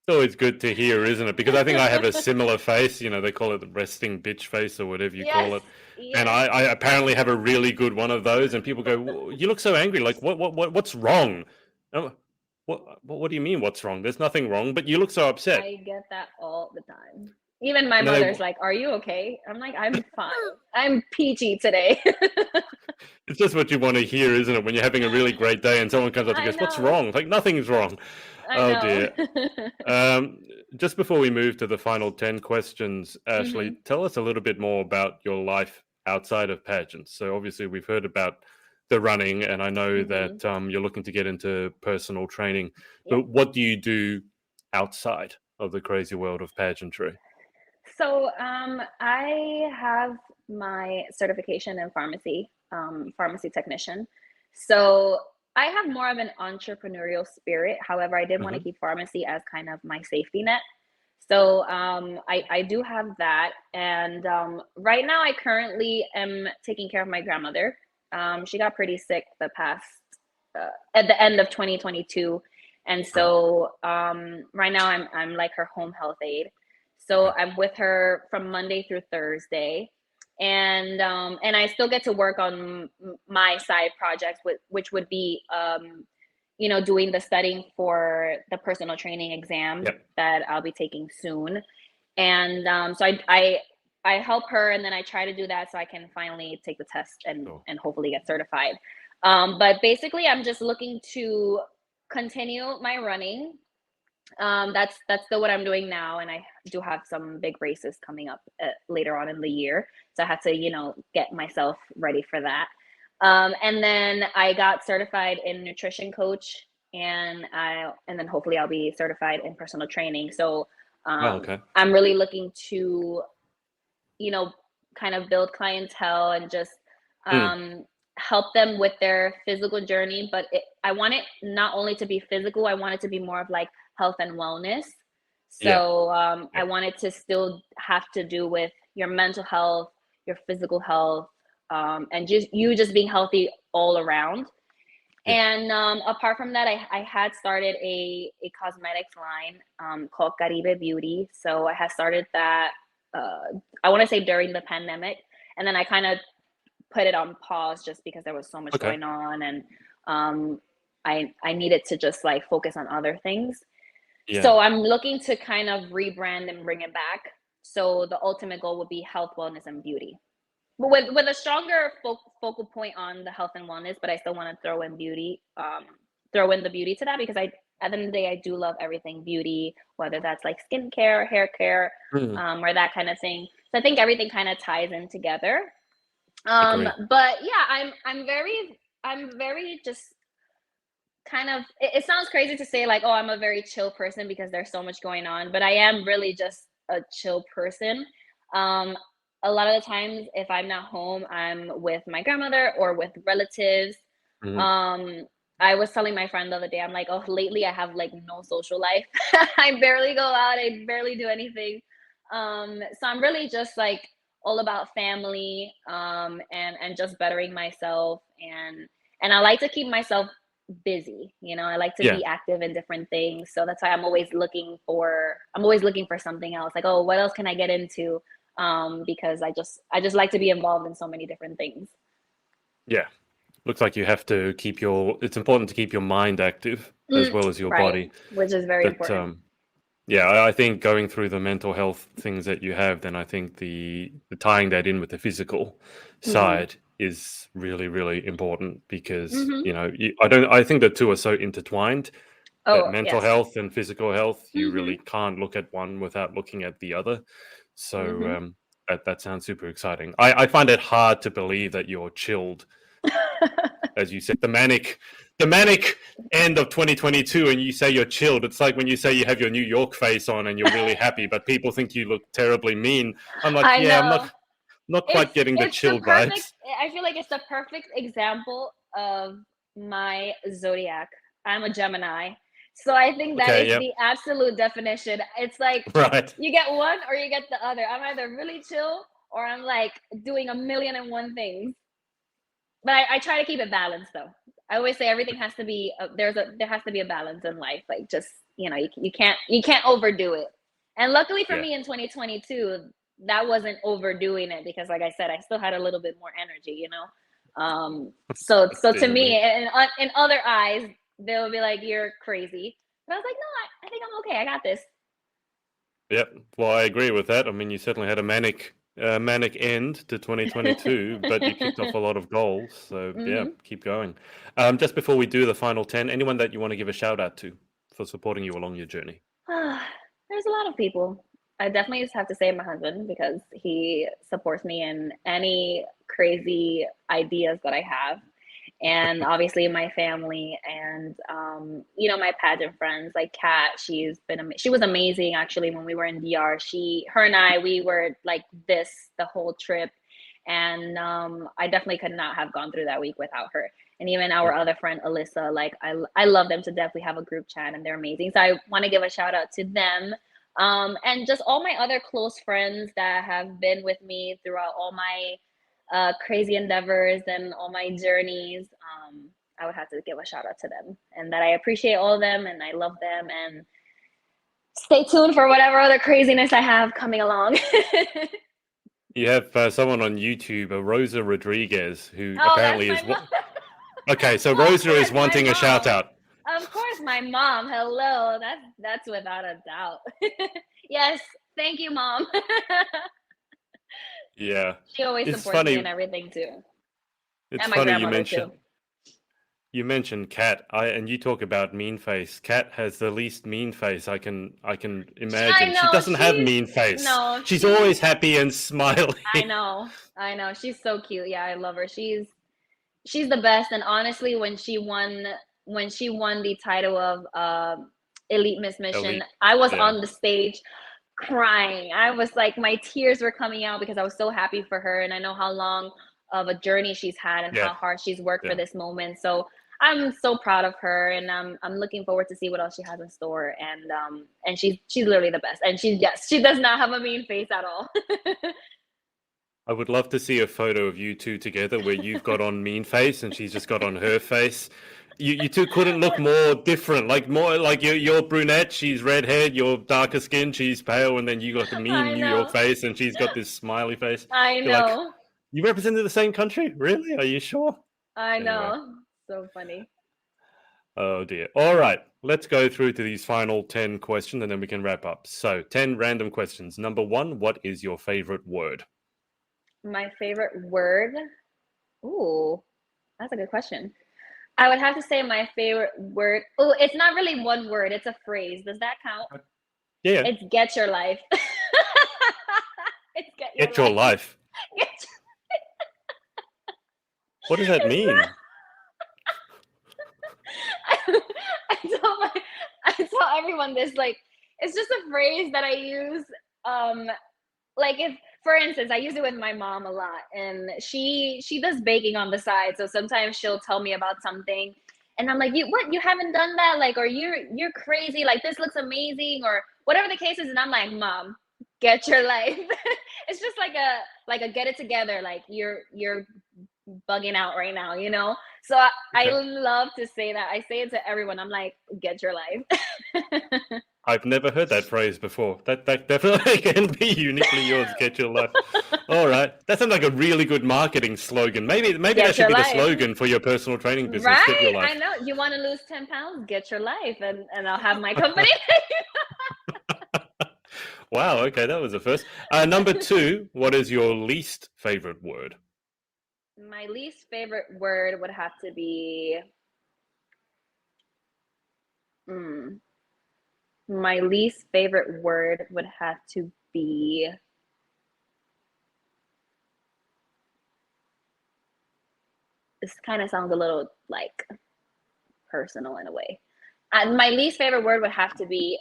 It's always good to hear, isn't it? Because I think I have a similar face. They call it the resting bitch face or whatever you Yes, call it. And yes. I apparently have a really good one of those. And people go, "You look so angry. Like, what's wrong?" Oh, what do you mean, what's wrong? There's nothing wrong, but you look so upset. I get that all the time. Even my And then mother's like, "Are you okay?" I'm like, "I'm fine. I'm peachy today." it's just what you want to hear, isn't it? When you're having a really great day and someone comes up and I goes, "What's know. wrong?" Like, nothing's wrong. I Oh know. dear. Um, just before we move to the final 10 questions, Ashley, Mhm. tell us a little bit more about your life outside of pageants. So, obviously, we've heard about the running, and I know Mhm. that you're looking to get into personal training. Yeah. But what do you do outside of the crazy world of pageantry? So, I have my certification in pharmacy, pharmacy technician. So I have more of an entrepreneurial spirit. However, I did want to Hmm. keep pharmacy as kind of my safety net. So I do have that. And right now, I currently am taking care of my grandmother. She got pretty sick at the end of 2022. And Right. so right now, I'm like her home health aide. So Okay. I'm with her from Monday through Thursday, and I still get to work on my side projects, which would be doing the studying for the personal training exam Yep. that I'll be taking soon. And so I help her, and then I try to do that so I can finally take the test and Sure. hopefully get certified. But basically, I'm just looking to continue my running. That's still what I'm doing now, and I do have some big races coming up later on in the year, so I have to get myself ready for that. And then I got certified in nutrition coach, and then hopefully I'll be certified in personal training. So Oh, okay. I'm really looking to you know, kind of build clientele and just Mm, um, help them with their physical journey. But I want it not only to be physical, I want it to be more of like health and wellness. yeah. So I Yep. want it to still have to do with your mental health, your physical health, and just being healthy all around. Yeah. And apart from that, I had started a cosmetics line called Caribe Beauty. So I had started that, I want to say during the pandemic. And then I kind of put it on pause just because there was so much Okay. going on. And um, I needed to just like focus on other things. Yeah. So I'm looking to kind of rebrand and bring it back. So the ultimate goal would be health, wellness, and beauty. But with a stronger focal point on the health and wellness, but I still want to throw in the beauty to that, because at the end of the day, I do love everything beauty, whether that's like skincare, hair care, Mm, or that kind of thing. So I think everything kind of ties in together. agree. But yeah, I'm very just kind of, it sounds crazy to say like, oh, I'm a very chill person because there's so much going on, but I am really just a chill person. Um, a lot of the times, if I'm not home, I'm with my grandmother or with relatives. Mhm. Um, I was telling my friend the other day, I'm like, oh, lately I have like no social life. I barely go out, I barely do anything. So I'm really just like all about family, and just bettering myself, and I like to keep myself busy. I like to Yeah. be active in different things. So that's why I'm always looking for something else. Like, oh, what else can I get into? Because I just like to be involved in so many different things. Yeah. Looks like you have to it's important to keep your mind active as well as your Right, body. which is very But important. yeah, I think going through the mental health things that you have, then I think the tying that in with the physical Hmm. side is really, really important because, Hmm. I think the two are so intertwined that Oh, mental yes. health and physical health, you Hmm. really can't look at one without looking at the other. So Hmm. that sounds super exciting. I find it hard to believe that you're chilled, as you said, the manic end of 2022, and you say you're chilled. It's like when you say you have your New York face on and you're really happy, but people think you look terribly mean. I'm like, I yeah, I'm know. not It's quite getting the it's the chilled perfect. vibes. I feel like it's the perfect example of my zodiac. I'm a Gemini. So I think that Okay, is yep, the absolute definition. It's like right. you get one or you get the other. I'm either really chill or I'm like doing a million and one things. But I try to keep it balanced though. I always say everything has to be there has to be a balance in life. Like just you can't overdo it. And luckily for Yeah, me in 2022, that wasn't overdoing it because like I said, I still had a little bit more energy. So to definitely. me, in other eyes, they'll be like, "You're crazy," but I was like, "No, I think I'm okay. I got this." Yep. Well, I agree with that. I mean, you certainly had a manic end to 2022, but you kicked off a lot of goals. So yeah, Hmm. keep going. Just before we do the final 10, anyone that you want to give a shout out to for supporting you along your journey? There's a lot of people. I definitely just have to say my husband because he supports me in any crazy ideas that I have. And obviously my family and my pageant friends like Kat, she was amazing actually when we were in DR. Her and I, we were like this the whole trip. And I definitely could not have gone through that week without her. And even our other friend Alyssa, like I love them to death. We have a group chat and they're amazing. So I want to give a shout out to them. And just all my other close friends that have been with me throughout all my crazy endeavors and all my journeys. I would have to give a shout out to them and that I appreciate all of them and I love them and stay tuned for whatever other craziness I have coming along. You have someone on YouTube, a Rosa Rodriguez, who Oh, that's apparently my is mom. what? Okay, so Well, of Rosa is course, my wanting a shout mom. out. Of course, my mom. Hello. That's without a doubt. Yes, thank you, mom. Yeah, She always it's supports me in funny. everything too. It's And my funny grandmother too. you mentioned Kat. And you talk about mean face. Kat has the least mean face I can I imagine. She know doesn't have mean face. no, She's always happy and smiling. I know. I know. She's so cute. Yeah, I love her. She's the best. And honestly, when she won the title of Elite Miss Mission, Elite. I was Yeah. on the stage crying. I was like, my tears were coming out because I was so happy for her, and I know how long of a journey she's had and Yeah. how hard she's worked for Yeah. this moment. So I'm so proud of her, and I'm looking forward to see what else she has in store. And she's literally the best. And she does not have a mean face at all. I would love to see a photo of you two together where you've got on mean face and she's just got on her face. You two couldn't look more different. Like more like you're brunette, she's redhead, you're darker skin, she's pale, and then you got the mean I New York know. face and she's got this smiley face. I You're like, know. you represented the same country? Really? Are you sure? I Anyway. know. So funny. Oh dear. All right. Let's go through to these final 10 questions and then we can wrap up. So, 10 random questions. Number 1, what is your favorite word? My favorite word. Ooh, that's a good question. I would have to say my favorite word. Oh, it's not really one word, it's a phrase. Does that count? Yeah. It's get your life. It's get your Get your life. life. Get What does that it's mean? not, I tell my I tell everyone this, like, it's just a phrase that I use, um, like if for instance, I use it with my mom a lot, and she does baking on the side, so sometimes she'll tell me about something, and I'm like, you haven't done that, like, or you're crazy, like this looks amazing, or whatever the case is, and I'm like, mom, get your life. It's just like a get it together. Like you're bugging out right now, you know? So I Okay. love to say that. I say it to everyone. I'm like, get your life. I've never heard that phrase before. That definitely can be uniquely yours. Get your life. All right, that sounds like a really good marketing slogan. Maybe that Get should your be the life. slogan for your personal training business. Get your Right? life. I know. You want to lose 10 pounds? Get your life. And I'll have my company. Wow. Okay, that was the first. Number 2. What is your least favorite word? My least favorite word would have to be my least favorite word would have to be this kind of sounds a little like personal in a way. My least favorite word would have to be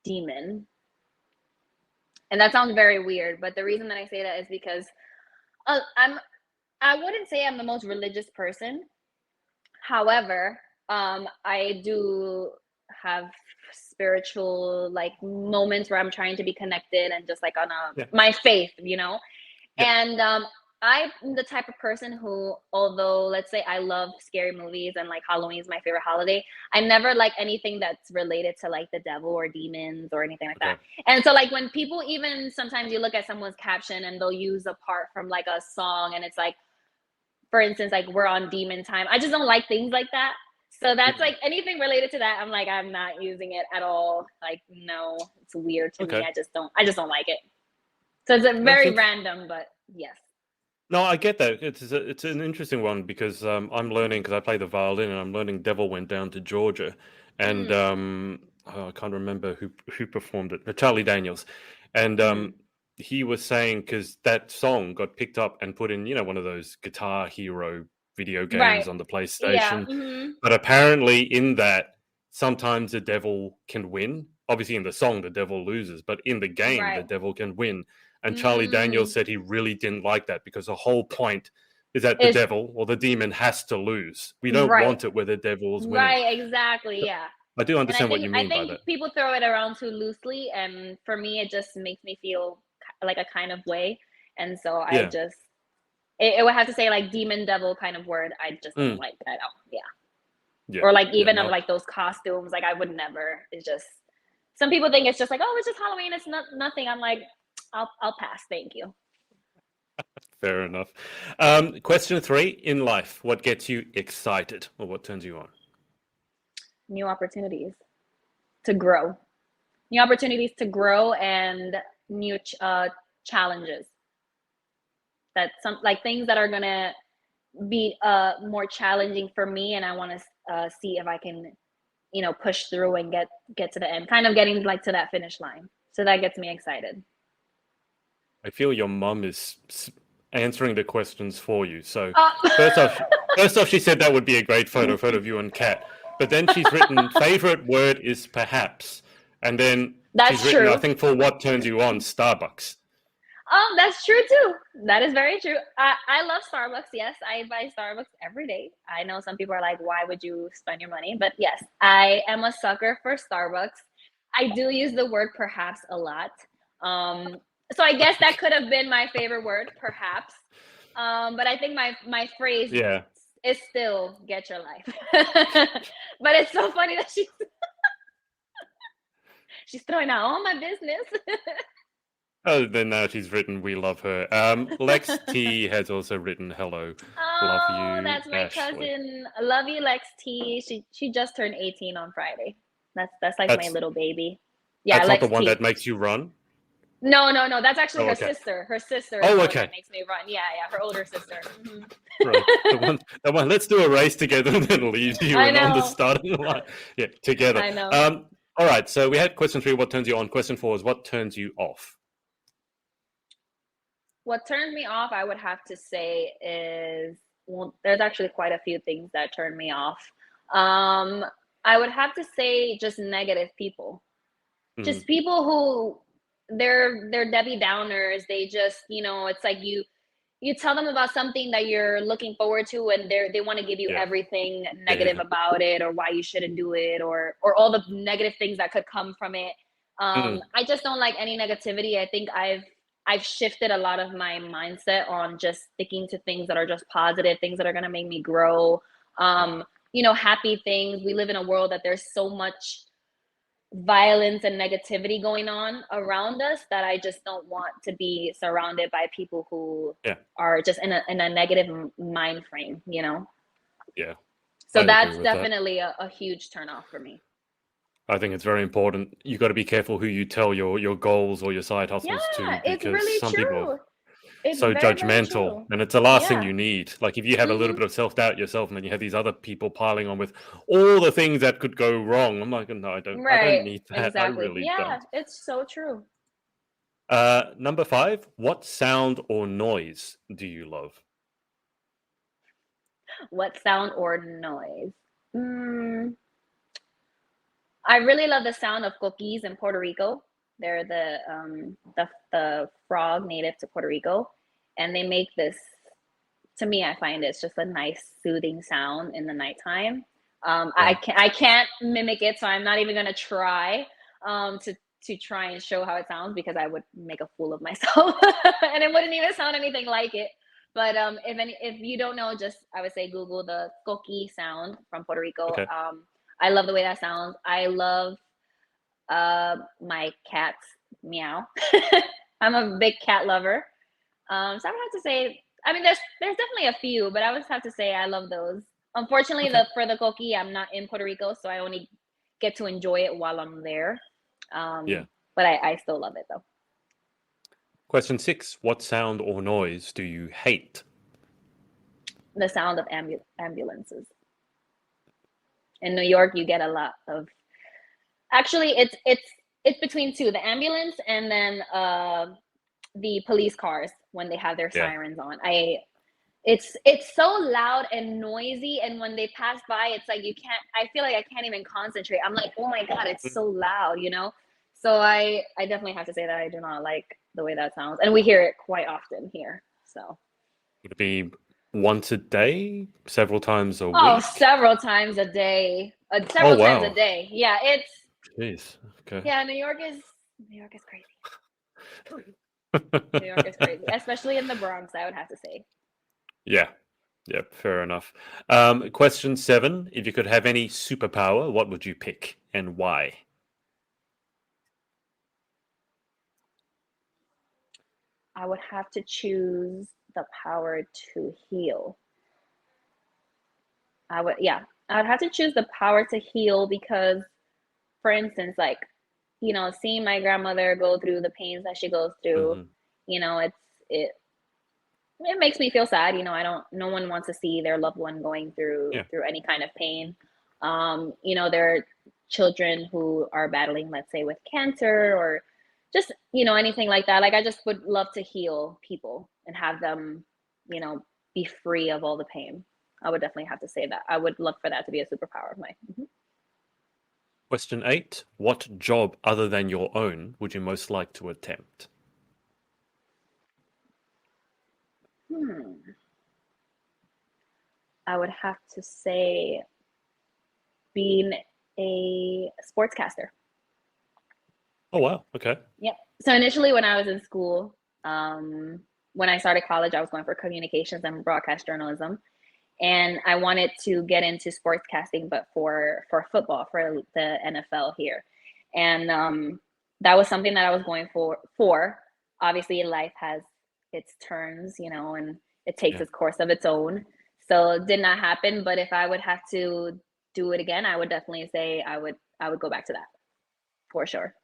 demon. And that sounds very weird, but the reason that I say that is because I wouldn't say I'm the most religious person. However, I do have spiritual like moments where I'm trying to be connected and just like on Yeah. my faith, you know. Yeah. And I'm the type of person who, although let's say I love scary movies and like Halloween is my favorite holiday, I never like anything that's related to like the devil or demons or anything like that. Okay. And so like when people even sometimes you look at someone's caption and they'll use a part from like a song and it's like, for instance, like we're on demon time. I just don't like things like that. So that's like anything related to that. I'm like, I'm not using it at all. Like, no, it's weird to me. Okay. I just don't like it. So it's a That's very random, but yes. No, I get that. It's an interesting one because I'm learning because I play the violin and I'm learning "Devil Went Down to Georgia," and I can't remember who performed it. Charlie Daniels, and he was saying because that song got picked up and put in one of those Guitar Hero video games Right. on the Yeah. PlayStation, but apparently in that sometimes the devil can win. Obviously, in the song the devil loses, but in the game the Right. devil can win. And Charlie Daniels said he really didn't like that because the whole point is that the It's devil or the demon has to lose. We don't right. want it where the devil's winning. Right, exactly. So Yeah. I do And understand what you I mean by think that. people throw it around too loosely, and for me, it just makes me feel like a kind of way. And so I Yeah. just it would have to say like demon devil kind of word. I just don't Mm. like that. Yeah. Yeah. Or like Yeah. even of No. like those costumes, like I would never. It's just some people think it's just like, oh, it's just Halloween. It's not nothing. I'm like, I'll pass. Thank you. Fair enough. Question 3 in life: what gets you excited, or what turns you on? New opportunities to grow. New opportunities to grow and new challenges. That some like things that are gonna be more challenging for me, and I want to see if I can push through and get to the end, kind of getting like to that finish line. So that gets me excited. I feel your mum is answering the questions for you. So Oh. first off, she said that would be a great photo of you and Kat. But then she's written favorite word is perhaps, and then she's That's written I true. think for what turns you on Starbucks. That's true too. That is very true. I love Starbucks. Yes, I buy Starbucks every day. I know some people are like, why would you spend your money? But yes, I am a sucker for Starbucks. I do use the word perhaps a lot. So I guess that could have been my favorite word, perhaps. But I think my phrase Yeah. is still get your life. But it's so funny that she's throwing out all my business. Oh, then now she's written we love her. Lex T has also written hello, love Oh, you, that's my Ashley. cousin. I love you, Lex T. She just turned 18 on Friday. That's like my That's little baby. Yeah, not the Lex one T. that makes you run. No, no, no. That's actually Oh, her okay. sister. Her sister is Oh, the one okay. that makes me run. Yeah, yeah, her older sister. Right. The one. Let's do a race together and then leave you I and on the know. starting line. Yeah, together. I know. All right. So we had question 3. What turns you on? Question 4 is what turns you off? What turns me off, I would have to say, is well, there's actually quite a few things that turn me off. Um, I would have to say just negative people. Mm, Just people who they're Debbie Downers. They just, it's like you tell them about something that you're looking forward to and they want to give you yeah. everything Yeah. negative Yeah. about it or why you shouldn't do it or all the negative things that could come from it. Mm. I just don't like any negativity. I think I've shifted a lot of my mindset on just sticking to things that are just positive, things that are gonna make me grow. Um, happy things. We live in a world that there's so much violence and negativity going on around us that I just don't want to be surrounded by people who Yeah. are just in a negative mind frame. Yeah. So I agree that's with that. definitely a huge turn off for me. I think it's very important. You got to be careful who you tell your goals or your side hustles Yeah, to, it's because really some people are true. It's so very, very judgmental, true. and it's the last thing Yeah. you need. Like, if you have a little Hmm. bit of self-doubt yourself, and then you have these other people piling on with all the things that could go wrong, I'm like, no, I don't Right. need that. I Exactly. really Yeah, don't. it's so true. Number 5, what sound or noise do you love? What sound or noise? Mm, I really love the sound of cookies in Puerto Rico. They're the frog native to Puerto Rico, and they make this. To me, I find it's just a nice soothing sound in the nighttime. Yeah. I can't mimic it, so I'm not even gonna try to try and show how it sounds because I would make a fool of myself, and it wouldn't even sound anything like it. But if you don't know, just I would say Google the coqui sound from Puerto Rico. Okay. I love the way that sounds. I love my cat's meow. I'm a big cat lover. So I would have to say, I mean, there's definitely a few, but I would have to say I love those. Unfortunately, Okay. the for the coqui, I'm not in Puerto Rico, so I only get to enjoy it while I'm there. Yeah. But I still love it though. Question 6, what sound or noise do you hate? The sound of ambulances. In New York, you get a lot of. Actually, it's between two: the ambulance and then the police cars when they have their Yeah. sirens on. It's so loud and noisy, and when they pass by, it's like I feel like I can't even concentrate. I'm like, oh my god, it's Mm. so loud. So I definitely have to say that I do not like the way that sounds, and we hear it quite often here. So Would it be once a day, several times a oh, week? several times a day, Oh, several times a wow. day. Yeah, Jeez. Okay. yeah. New York is crazy. New York is crazy, especially in the Bronx. I would have to say. Yeah. Yep. Fair enough. Question 7, if you could have any superpower, what would you pick and why? I would have to choose the power to heal. Yeah, I would have to choose the power to heal because, for instance, like, seeing my grandmother go through the pains that she goes through, Hmm. it it makes me feel sad. No one wants to see their loved one going through Yeah. any kind of pain. There are children who are battling, let's say, with cancer or just, anything like that. Like, I just would love to heal people and have them, you know, be free of all the pain. I would definitely have to say that. I would love for that to be a superpower of mine. Question 8, what job other than your own would you most like to attempt? Hmm. I would have to say being a sportscaster. Oh, wow. Okay. Yep. So initially, when I was in school, when I started college, I was going for communications and broadcast journalism, and I wanted to get into sportscasting, but for football, for the NFL here, and that was something that I was going for. Obviously, life has its turns, and it takes Yeah. its course of its own. So it did not happen. But if I would have to do it again, I would definitely say I would go back to that for sure.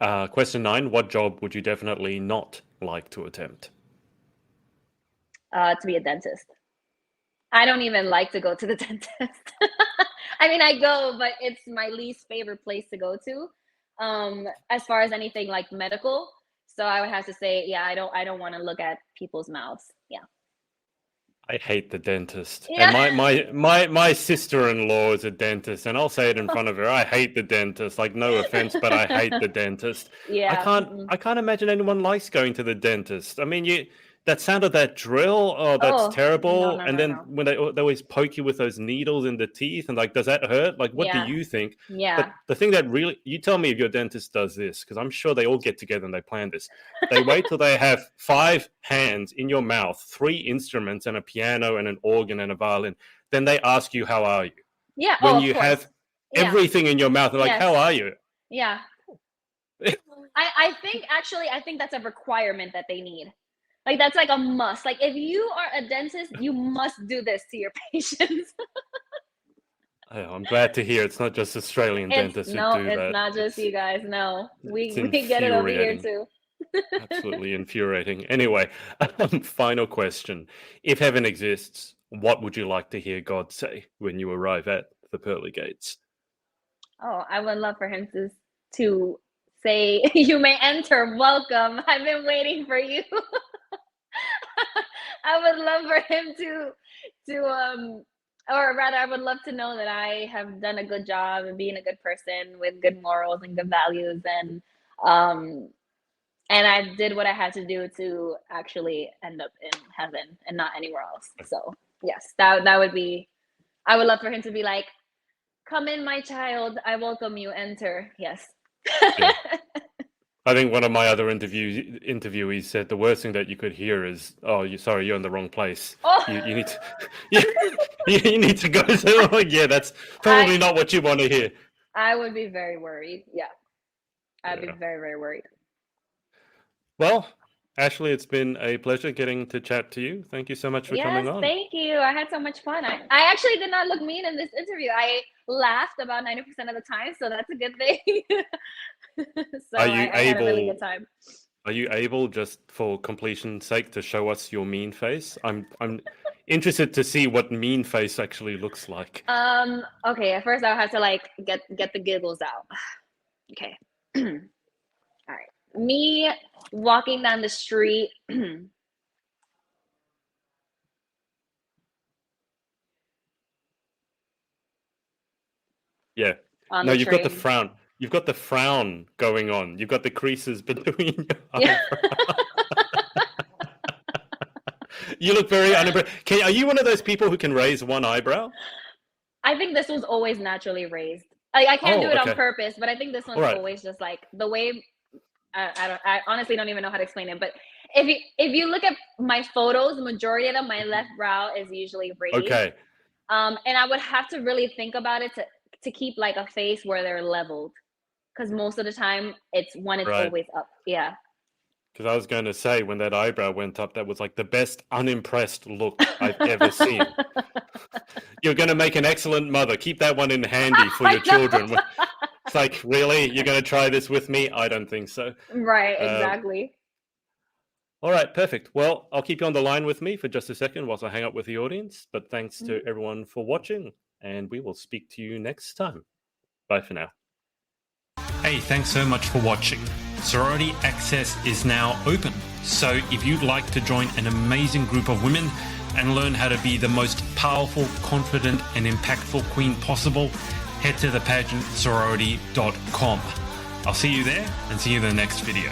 Question 9, what job would you definitely not like to attempt? To be a dentist. I don't even like to go to the dentist. I mean, I go, but it's my least favorite place to go to, as far as anything like medical. So I would have to say, yeah, I don't want to look at people's mouths. Yeah. I hate the dentist. And Yeah. my sister-in-law is a dentist, and I'll say it in front of her. I hate the dentist. Like, no offense, but I hate the dentist. I Yeah. can't Mm-mm. I can't imagine anyone likes going to the dentist. I mean, that sound of that drill, oh, that's terrible. No, And no, then no. when they always poke you with those needles in the teeth, and like, does that hurt? Like, what do Yeah. you think? Yeah. But the thing that really, you tell me if your dentist does this, because I'm sure they all get together and they plan this. They wait till they have 5 hands in your mouth, 3 instruments and a piano and an organ and a violin. Then they ask you, how are you? Yeah. When of you course. have everything in your mouth, they're like, Yes. how are you? Yeah. I think that's a requirement that they need. Like, that's like a must. Like, if you are a dentist, you must do this to your patients. Oh, I'm glad to hear it's not just Australian dentists who do that. It's not just you guys. No, we It's get it over here infuriating. too. Absolutely infuriating. Anyway, final question. If heaven exists, what would you like to hear God say when you arrive at the pearly gates? Oh, I would love for him to say, "You may enter. Welcome. I've been waiting for you." I would love for him or rather, I would love to know that I have done a good job and being a good person with good morals and good values, um, and I did what I had to do to actually end up in heaven and not anywhere else. So yes, that would be. I would love for him to be like, "Come in, my child. I welcome you. Enter." Yes. Yeah. I think one of my other interviewees said the worst thing that you could hear is, "Oh, you're in the wrong place. Oh. You need to, you need to go." So, yeah, that's probably not what you want to hear. I would be very worried. Yeah, I'd be very, very worried. Well, Ashley, it's been a pleasure getting to chat to you. Thank you so much for coming on. Thank you. I had so much fun. I actually did not look mean in this interview. I laughed about 90% of the time, so that's a good thing. So I had a really good time. Are you able, just for completion's sake, to show us your mean face? I'm interested to see what mean face actually looks like. Okay, at first I'll have to like get the giggles out. Okay. All right. Me walking down the street. Yeah. No, you've got the frown. You've got the frown going on. You've got the creases between your eyebrows. You look very unimpressed. Are you one of those people who can raise one eyebrow? I think this was always naturally raised. I can't do it on purpose, but I think this one's always just like the way. I honestly don't even know how to explain it. But if you look at my photos, the majority of them, my left brow is usually raised. Okay. And I would have to really think about it to keep like a face where they're leveled, because most of the time it's always up. Yeah. Because I was going to say, when that eyebrow went up, that was like the best unimpressed look I've ever seen. You're going to make an excellent mother. Keep that one in handy for your children. It's like, really? You're going to try this with me? I don't think so. Right, exactly. All right, perfect. Well, I'll keep you on the line with me for just a second whilst I hang up with the audience. But thanks to everyone for watching, and we will speak to you next time. Bye for now. Hey, thanks so much for watching. Sorority Access is now open. So if you'd like to join an amazing group of women and learn how to be the most powerful, confident, and impactful queen possible, head to thepageantsorority.com. I'll see you there and see you in the next video.